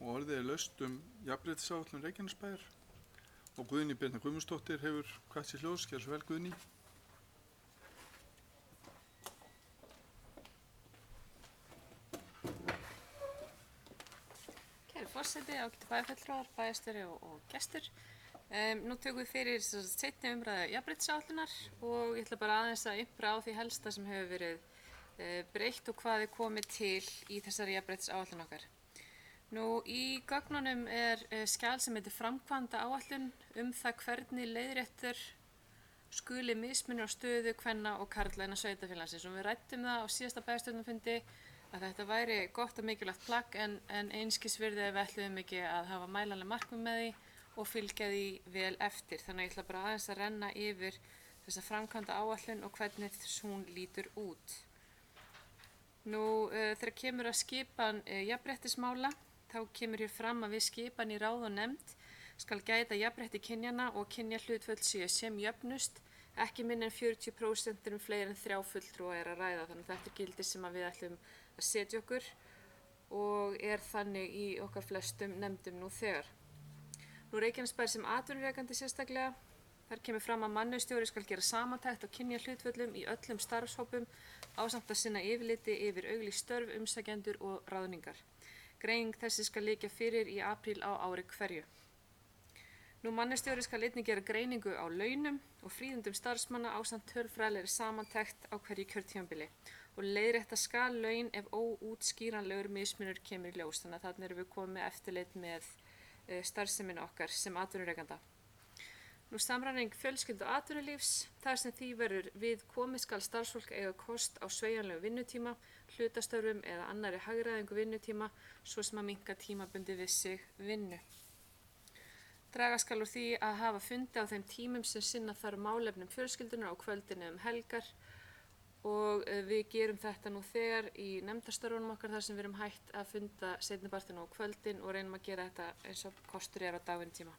Og orðið er laust jafnréttisáætlun Reykjanesbæjar og Guðný Birna Guðmundsdóttir hefur hvatt sér hljóðs. Gjörðu svo vel, Guðný. Kæri forseti, ágætu bæjarfulltrúar, bæjarstjóri og gestur. Nú tökum við fyrir seinni umræðu jafnréttisáætlunar og ég ætla bara aðeins að ympra á því helsta sem hefur verið breytt og hvað er komið til í þessari jafnréttisáætlun okkar. Nú, í gögnunum er skjal sem heitir framkvæmda áætlun það hvernig leiðréttur skuli mismunur á stöðu kvenna og karla innan sveitarfélagsins. Og við ræddum það á síðasta bæjarstjórnarfundi að þetta væri gott og mikilvægt plagg en einskis virði ef við ætluðum ekki að hafa mælanleg markmið með því og fylgja því vel eftir. Þannig ég ætla bara aðeins að renna yfir þessa framkvæmda áætlun og hvernig hún lítur út. Nú, þegar kemur að skipan jafnréttismála, þá kemur hér fram að við skipan í ráð og nefnd skal gæta jafnrétti kynjanna og kynjahlutföll séu sem jöfnust, ekki minna en 40% fleiri en 3 fulltrúa er að ræða. Þannig þetta er gildi sem við ætlum að setja okkur og er þannig í okkar flestum nefndum nú þegar. Nú Reykjanesbær sem atvinnurekandi sérstaklega, þar kemur fram að mannauðsstjóri skal gera samantekt á kynjahlutföllum í öllum starfshópum ásamt að sinna yfirliti yfir auglýst störf, umsækjendur og ráðningar. Greining þessi skal liggja fyrir í apríl á ári hverju. Nú mannauðsstjóri skal einnig gera greiningu á launum og fríðindum starfsmanna ásamt tölfræðilegri samantekt á hverju kjörtímabili og leiðrétta skal laun ef óútskýranlegur mismunur kemur í ljós. Þannig að þarna erum við komið með eftirlit með starfsemina okkar sem atvinnurekanda. Nú samræming fjölskyldu og atvinnulífs, þar sem því verður við komið skal starfsfólk eiga kost á sveigjanlegu vinnutíma, hlutastörfum eða annarri hagræðingu vinnutíma, svo sem að minnka tímabundi við sig vinnu. Draga skal úr því að hafa fundi á þeim tímum sem sinna þarf málefnum fjölskyldunar á kvöldinu helgar og við gerum þetta nú þegar í nefndastörfunum okkar þar sem við erum hætt að funda seinnipartinn á kvöldin og reynum að gera þetta eins og kostur er á daginn tíma.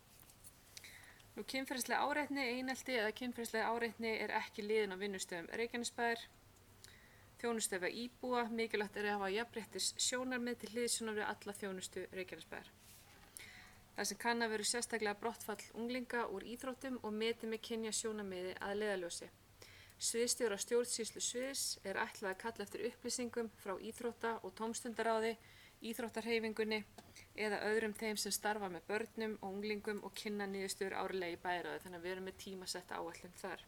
Nú, kynferðisleg áreitni, einelti eða kynferðisleg áreitni er ekki liðin á vinnustöðum Reykjanesbæjar. Þjónustu við íbúa, mikilvægt er að hafa jafnréttis sjónarmið til hliðsjónar við alla þjónustu Reykjanesbæjar. Það sem kann að vera sérstaklega brottfall unglinga úr íþróttum og metið með kynja sjónarmiði að leiðarljósi. Sviðsstjóra stjórnsýslu sviðs er ætlað að kalla eftir upplýsingum frá íþrótta- og tómstundaráði, íþróttahreyfingunni eða öðrum þeim sem starfa með börnum og unglingum og kynna niðurstöður árlega í bæjarráði, þannig að við erum með tímasetta áætlun þar.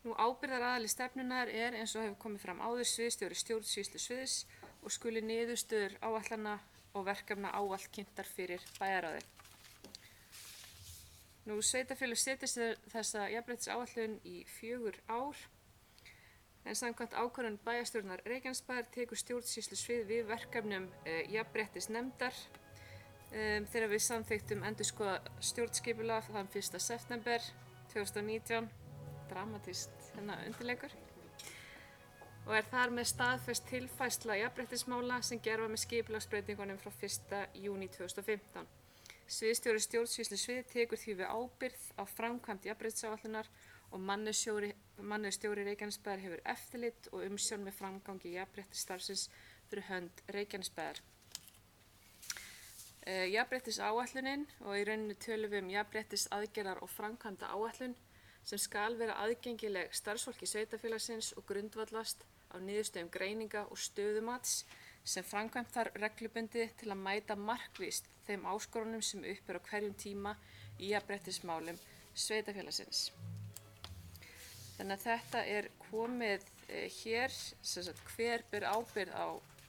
Nú, ábyrgðaraðili stefnunnar er, eins og hefur komið fram áður, sviðsstjóri stjórnsýslu sviðs og skuli niðurstöður áætlana og verkefna ávallt kynntar fyrir bæjarráði. Nú, sveitarfélög setja sér þessa jafnréttisáætlun í 4 ár, en samkvæmt ákvörðun bæjarstjórnar Reykjanesbæjar tekur stjórnsýslusvið við verkefnum jafnréttisnefndar þegar við samþykktum endurskoða stjórnskipulag þann 1. september 2019, dramatískt undirleikur, og er þar með staðfest tilfærsla jafnréttismála sem gerð var með skipulagsbreytingunum frá 1. júní 2015. Sviðsstjóri stjórnsýslusvið tekur því við ábyrgð á framkvæmd jafnréttisáætlunar og mannauðsstjóri Reykjanesbæjar hefur eftirlit og umsjón með framgangi jafnréttisstarfsins fyrir hönd Reykjanesbæjar. Jafnréttisáætlunin, og í rauninni tölum við jafnréttisaðgerðar og framkvæmda áætlun, sem skal vera aðgengileg starfsfólki sveitarfélagsins og grundvallast á niðurstöðum greininga og stöðumats sem framkvæmt þarf reglubundið til að mæta markvisst þeim áskorunum sem upp er á hverjum tíma í jafnréttismálum sveitarfélagsins. Þannig að þetta er komið hér, sem sagt, hver ber ábyrgð á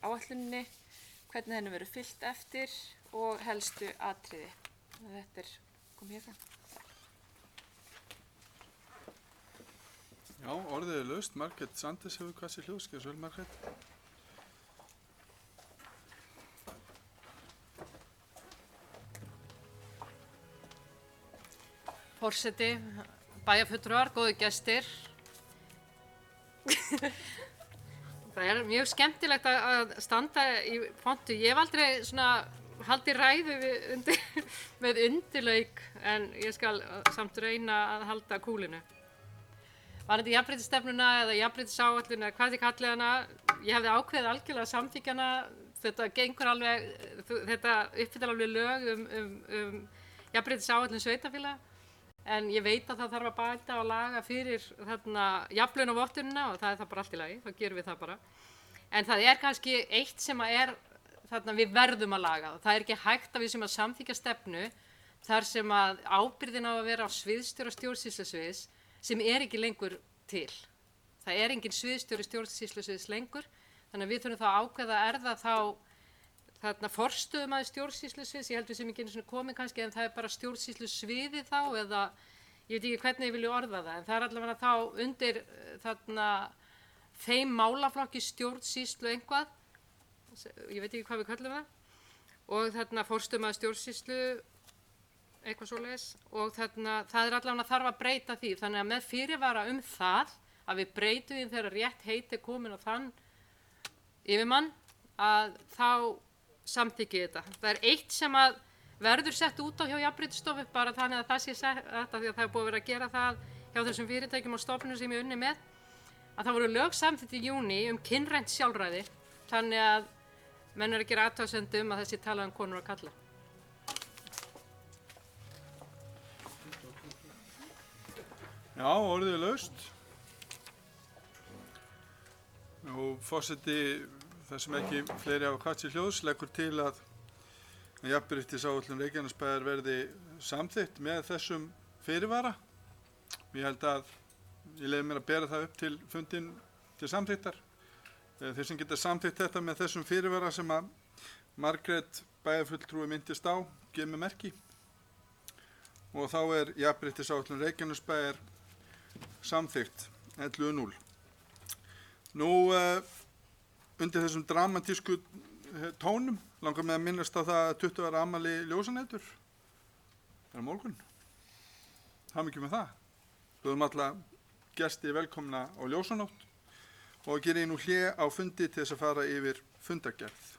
áætluninni, hvernig henni verður fylgt eftir og helstu atriði. Þetta er komið hér fram. Já, orðið er laust. Margrét Sanders hefur hvað sér hljóðskjað. Svo vel, Margrét. Forseti, bæjarfulltrúar, góðu gestir. Það er mjög skemmtilegt að standa í pontu. Ég hef aldrei haldið ræðu með undirlauk, en ég skal samt reyna að halda kúlinu. Varðandi jafnréttisstefnuna eða jafnréttisáætlun eða hvað þið kallið hana, ég hefði ákveðið algjörlega samþykkja hana. Þetta gengur alveg, þetta uppfyllir alveg lög jafnréttisáætlun sveitarfélaga, en ég veit að það þarf að bæta og laga fyrir jafnlaunavottunina og það er það bara allt í lagi, þá gerum við það bara. En það er kannski eitt sem við verðum að laga og það er ekki hægt að við sem að samþykkja stefnu þar sem að ábyrgðin á að vera á sviðsstjóra stjórnsýslusviðs sem er ekki lengur til. Það er engin sviðsstjóri stjórnsýslusviðs lengur, þannig að við þurfum þá að ákveða að þá forstöðumaður stjórnsýslusviðs, ég held við sem ekki einu sinni komið kannski, en það er bara stjórnsýslusviði þá, eða ég veit ekki hvernig ég vilja orða það, en það er allavega þá undir þeim málaflokki stjórnsýslu einhvað, ég veit ekki hvað við kallum það, og forstöðumaður stjórnsýslu, eitthvað svoleiðis, og það er allavega þarf að breyta því, þannig að með fyrirvara það að við breytum því þegar rétt heiti komin á þann yfirmann að þá samþykki þetta. Það er eitt sem að verður sett út á hjá jafnréttisstofu, bara þannig að það sé sett, því að það er búið að vera að gera það hjá þessum fyrirtækjum og stofnunum sem ég unni með, að það voru lög samþykkt í júní kynrænt sjálfræði, þannig að menn eru að gera athugasemd að þessi talað konur og kalla. Já, orðið er laust. Og forseti, þar sem ekki fleiri hafa hvatt sér hljóðs, leggur til að jafnréttisáætlun Reykjanesbæjar verði samþykkt með þessum fyrirvara. Ég held að ég leyfi mér að bera það upp til fundin til samþykktar. Þeir sem geta samþykkt þetta með þessum fyrirvara sem að Margrét bæjarfulltrúi myndist á, gefur mér merki. Og þá er jafnréttisáætlun Reykjanesbæjar samþykkt 11-0. Nú, undir þessum dramatísku tónum langar mig að minnast á það að 20 ára afmæli ljósanætur. Það er morgun. Hamingju með það. Bjóðum alla gesti velkomna á ljósanótt. og geri ég nú hlé á fundi til þess að fara yfir fundargerð.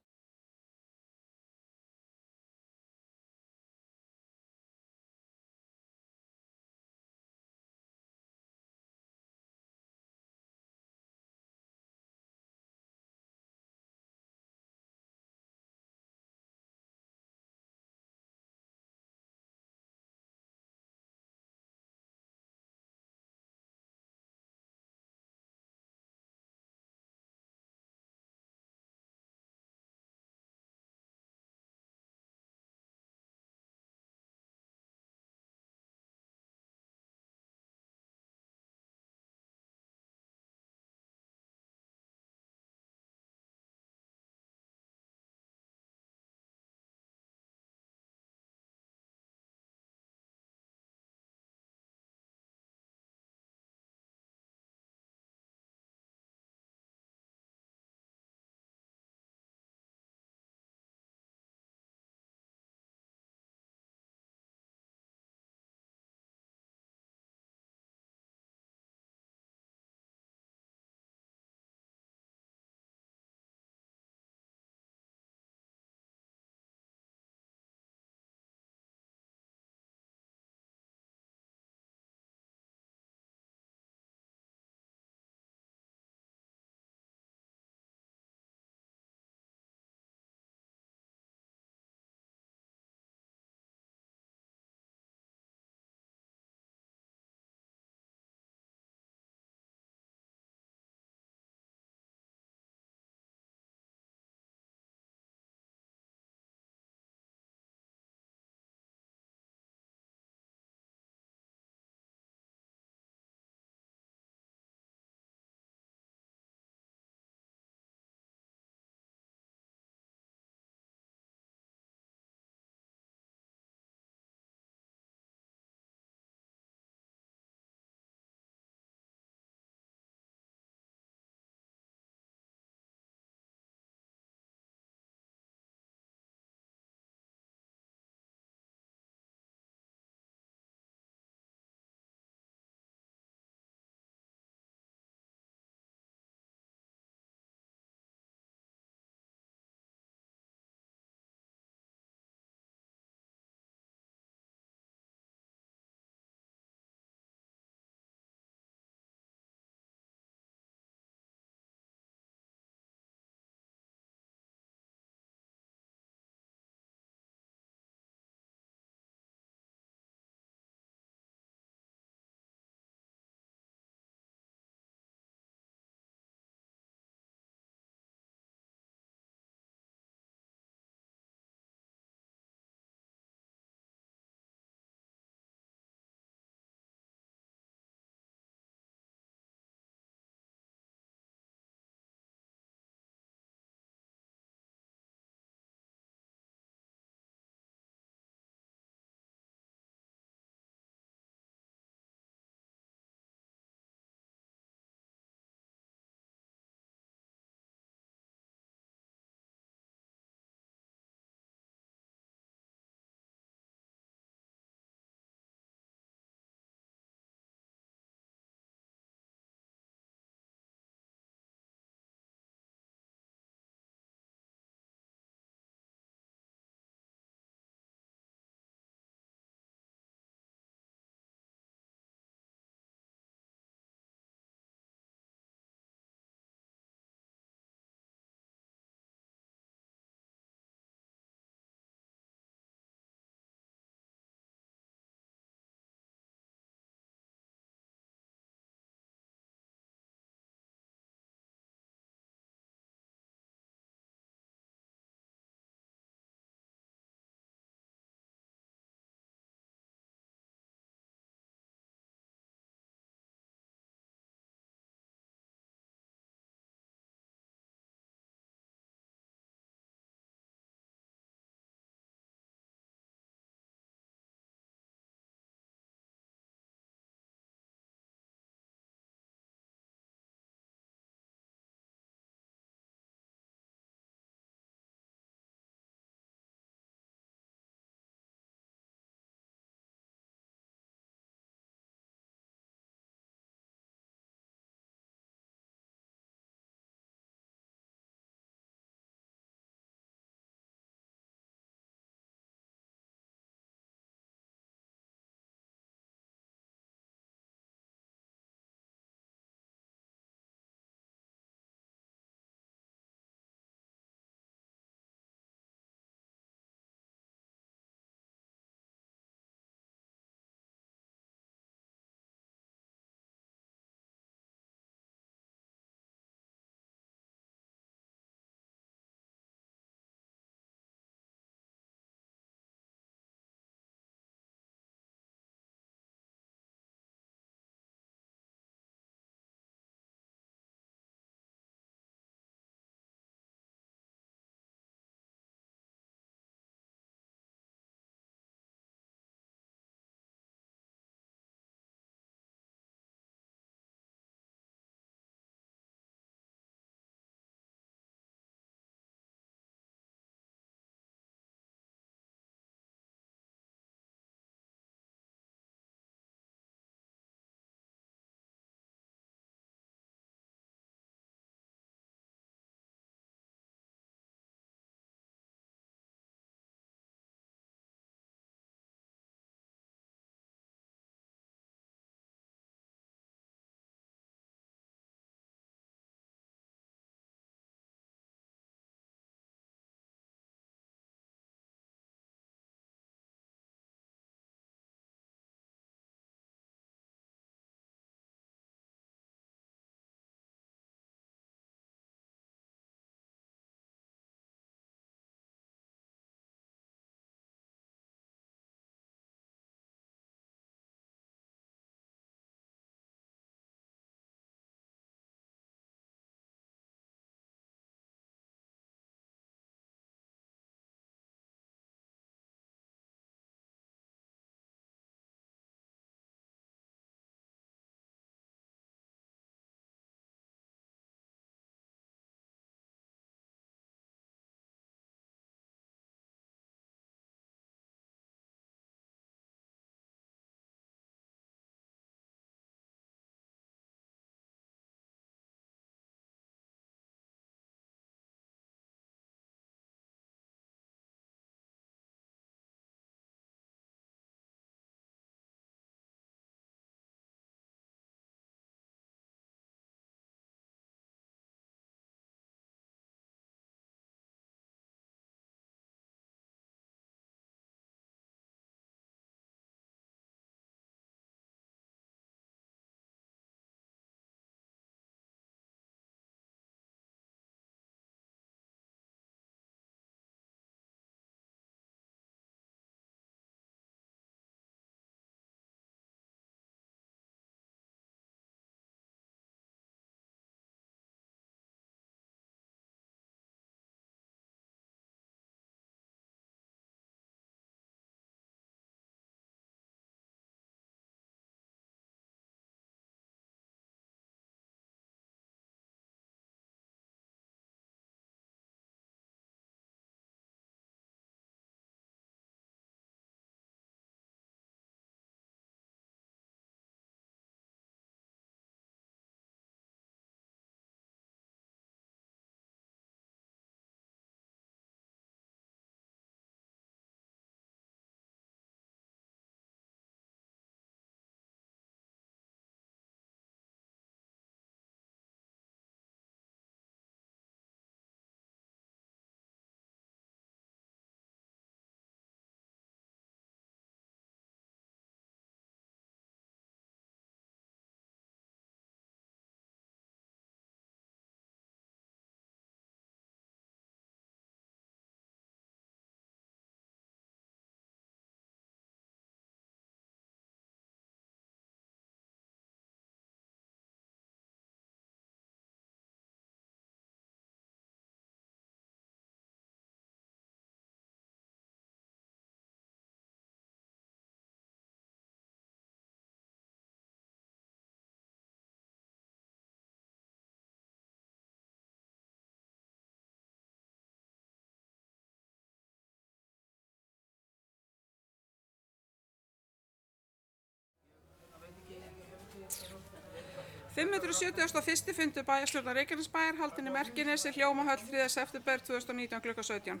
571. fundur bæjarstjórnar Reykjanesbæjar haldinn í Merkinesi, Hljómahöll, 3. september 2019 kl. 17.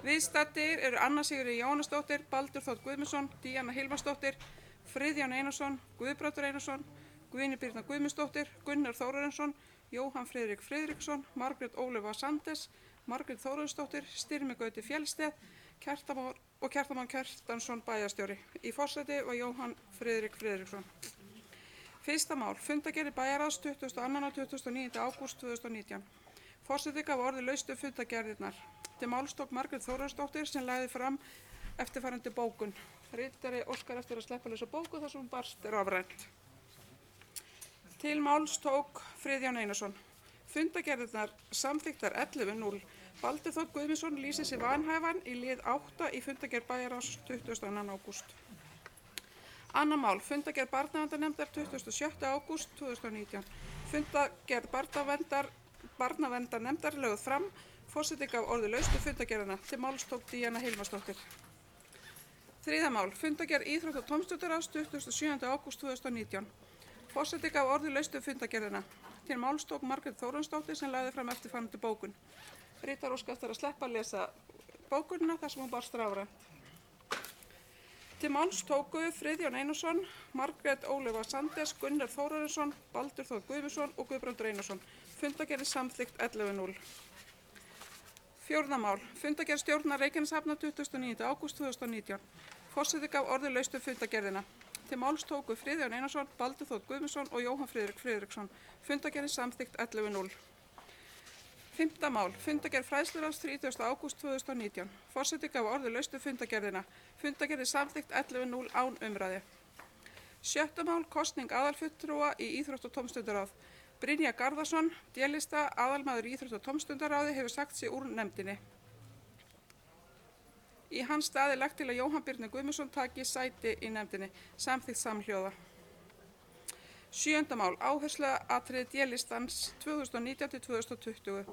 Viðstaddir eru Anna Sigríður Jóhannesdóttir, Baldur Þór Guðmundsson, Díana Hilmarsdóttir, Friðjón Einarsson, Guðbrandur Einarsson, Guðný Birna Guðmundsdóttir, Gunnar Þórarinsson, Jóhann Friðrik Friðriksson, Margrét Ólöfa Sandes, Margrét Þórarinsdóttir, Styrmi Gauti Fjellsteð, Kjartan Kjartansson bæjarstjóri. Í forseti var Jóhann Friðrik Friðriksson. Fyrsta mál, fundargerð bæjarráðs 22. og 29. ágúst 2019. Forseti gaf orði laust fundargerðirnar. Til máls tók Margrét Þórarinsdóttir sem lagði fram eftirfarandi bókun. Ritari óskar eftir að sleppa lesa bóku þar sem hún barst rafrænt. Til máls tók Friðjón Einarsson. Fundargerðirnar samþykktar 11.0. Baldur Þór Guðmundsson lýsir sig vanhæfan í lið 8 í fundargerð bæjarráðs 22. ágúst. Annað mál, fundargerð barnaverndarnefndar 27. ágúst 2019. Fundargerð barnaverndarnefndar lögð fram. Forseti gaf orði laust fundargerðina. Til máls tók Díana Hilmarsdóttir. Þriðja mál, fundargerð íþrótta- og tómstundaráðs 27. ágúst 2019. Forseti gaf orði laust fundargerðina. Til máls tók Margrét Þórarinsdóttir sem lagði fram eftirfarandi bókun. Ritar óskar eftir að sleppa að lesa bókunina þar sem hún barst rafrænt. Til máls tóku Friðjón Einarsson, Margrét Ólöfa Sandes, Gunnar Þórarinsson, Baldur Þór Guðmundsson og Guðbrandur Einarsson. Fundargerð samþykkt 11.0. Fjórða mál, fundargerð stjórnar Reykjaneshafnar 29. ágúst 2019. Forseti gaf orði laust fundargerðina. Til máls tóku Friðjón Einarsson, Baldur Þór Guðmundsson og Jóhann Friðrik Friðriksson. Fundargerð samþykkt 11.0. Fimmta mál, fundargerð fræðsluráðs 30. ágúst 2019. Forseti gaf orði laust fundargerðina. Fundargerð samþykkt 11.0 án umræðu. Sjötta mál, kosning aðalfulltrúa í íþrótta- og tómstundaráð. Brynja Garðarsson, D-lista aðalmaður í íþrótta- og tómstundaráði, hefur sagt sig úr nefndinni. Í hans stað er lagt til að Jóhann Birnir Guðmundsson taki sæti í nefndinni, samþykkt samhljóða. Sjöunda mál, áhersluatriði D-listans 2019-2020.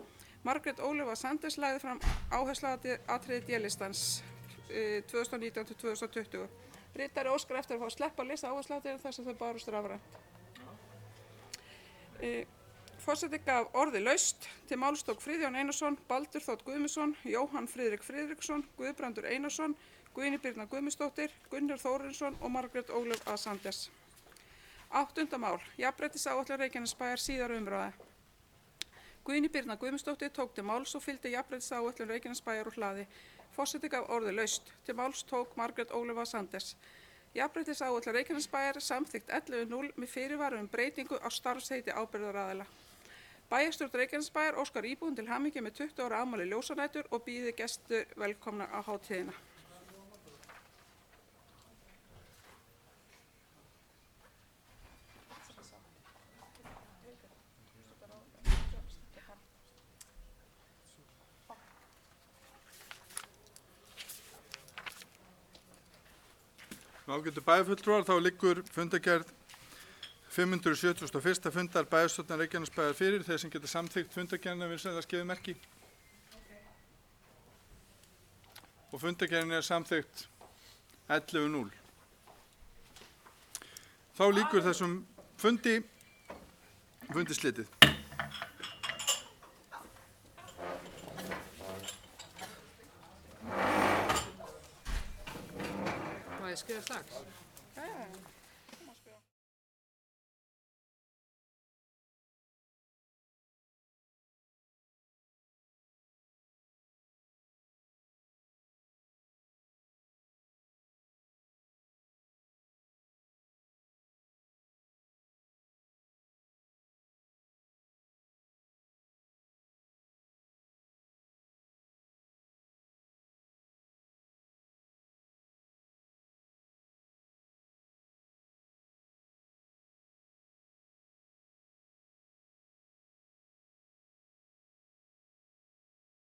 Margrét Ólöfa Sandes lagði fram áhersluatriði D-listans 2019-2020. Ritari óskar eftir að fá að sleppa að lesa áhersluatriðin þar sem þau bárust rafrænt. Forseti gaf orði laust. Til máls tók Friðjón Einarsson, Baldur Þór Guðmundsson, Jóhann Friðrik Friðriksson, Guðbrandur Einarsson, Guðný Birna Guðmundsdóttir, Gunnar Þórarinsson og Margrét Ólöf Sandes. Áttunda mál, jafnréttisáætlun Reykjanesbæjar síðari umræða. Guðný Birna Guðmundsdóttir tók til máls og fylgdi jafnréttisáætlun Reykjanesbæjar úr hlaði. Forseti gaf orði laust. Til máls tók Margrét Ólöf Sandes. Jafnréttisáætlun Reykjanesbæjar samþykkt 11.0 með fyrirvara breytingu á starfsheiti ábyrgðaraðila. Bæjarstjórn Reykjanesbæjar óskar íbúum til hamingju með 20 ára afmæli ljósanætur og býður gestu velkomna á hátíðina. Ágætu bæjarfulltrúar, þá liggur fundargerð 571. fundar bæjarstjórnar Reykjanesbæjar fyrir. Þeir sem geta samþykkt fundargerðina vil senda skefið merki. Og fundargerðin er samþykkt 11.0. Þá lýkur þessum fundi slitið. Má ég skrifa strax?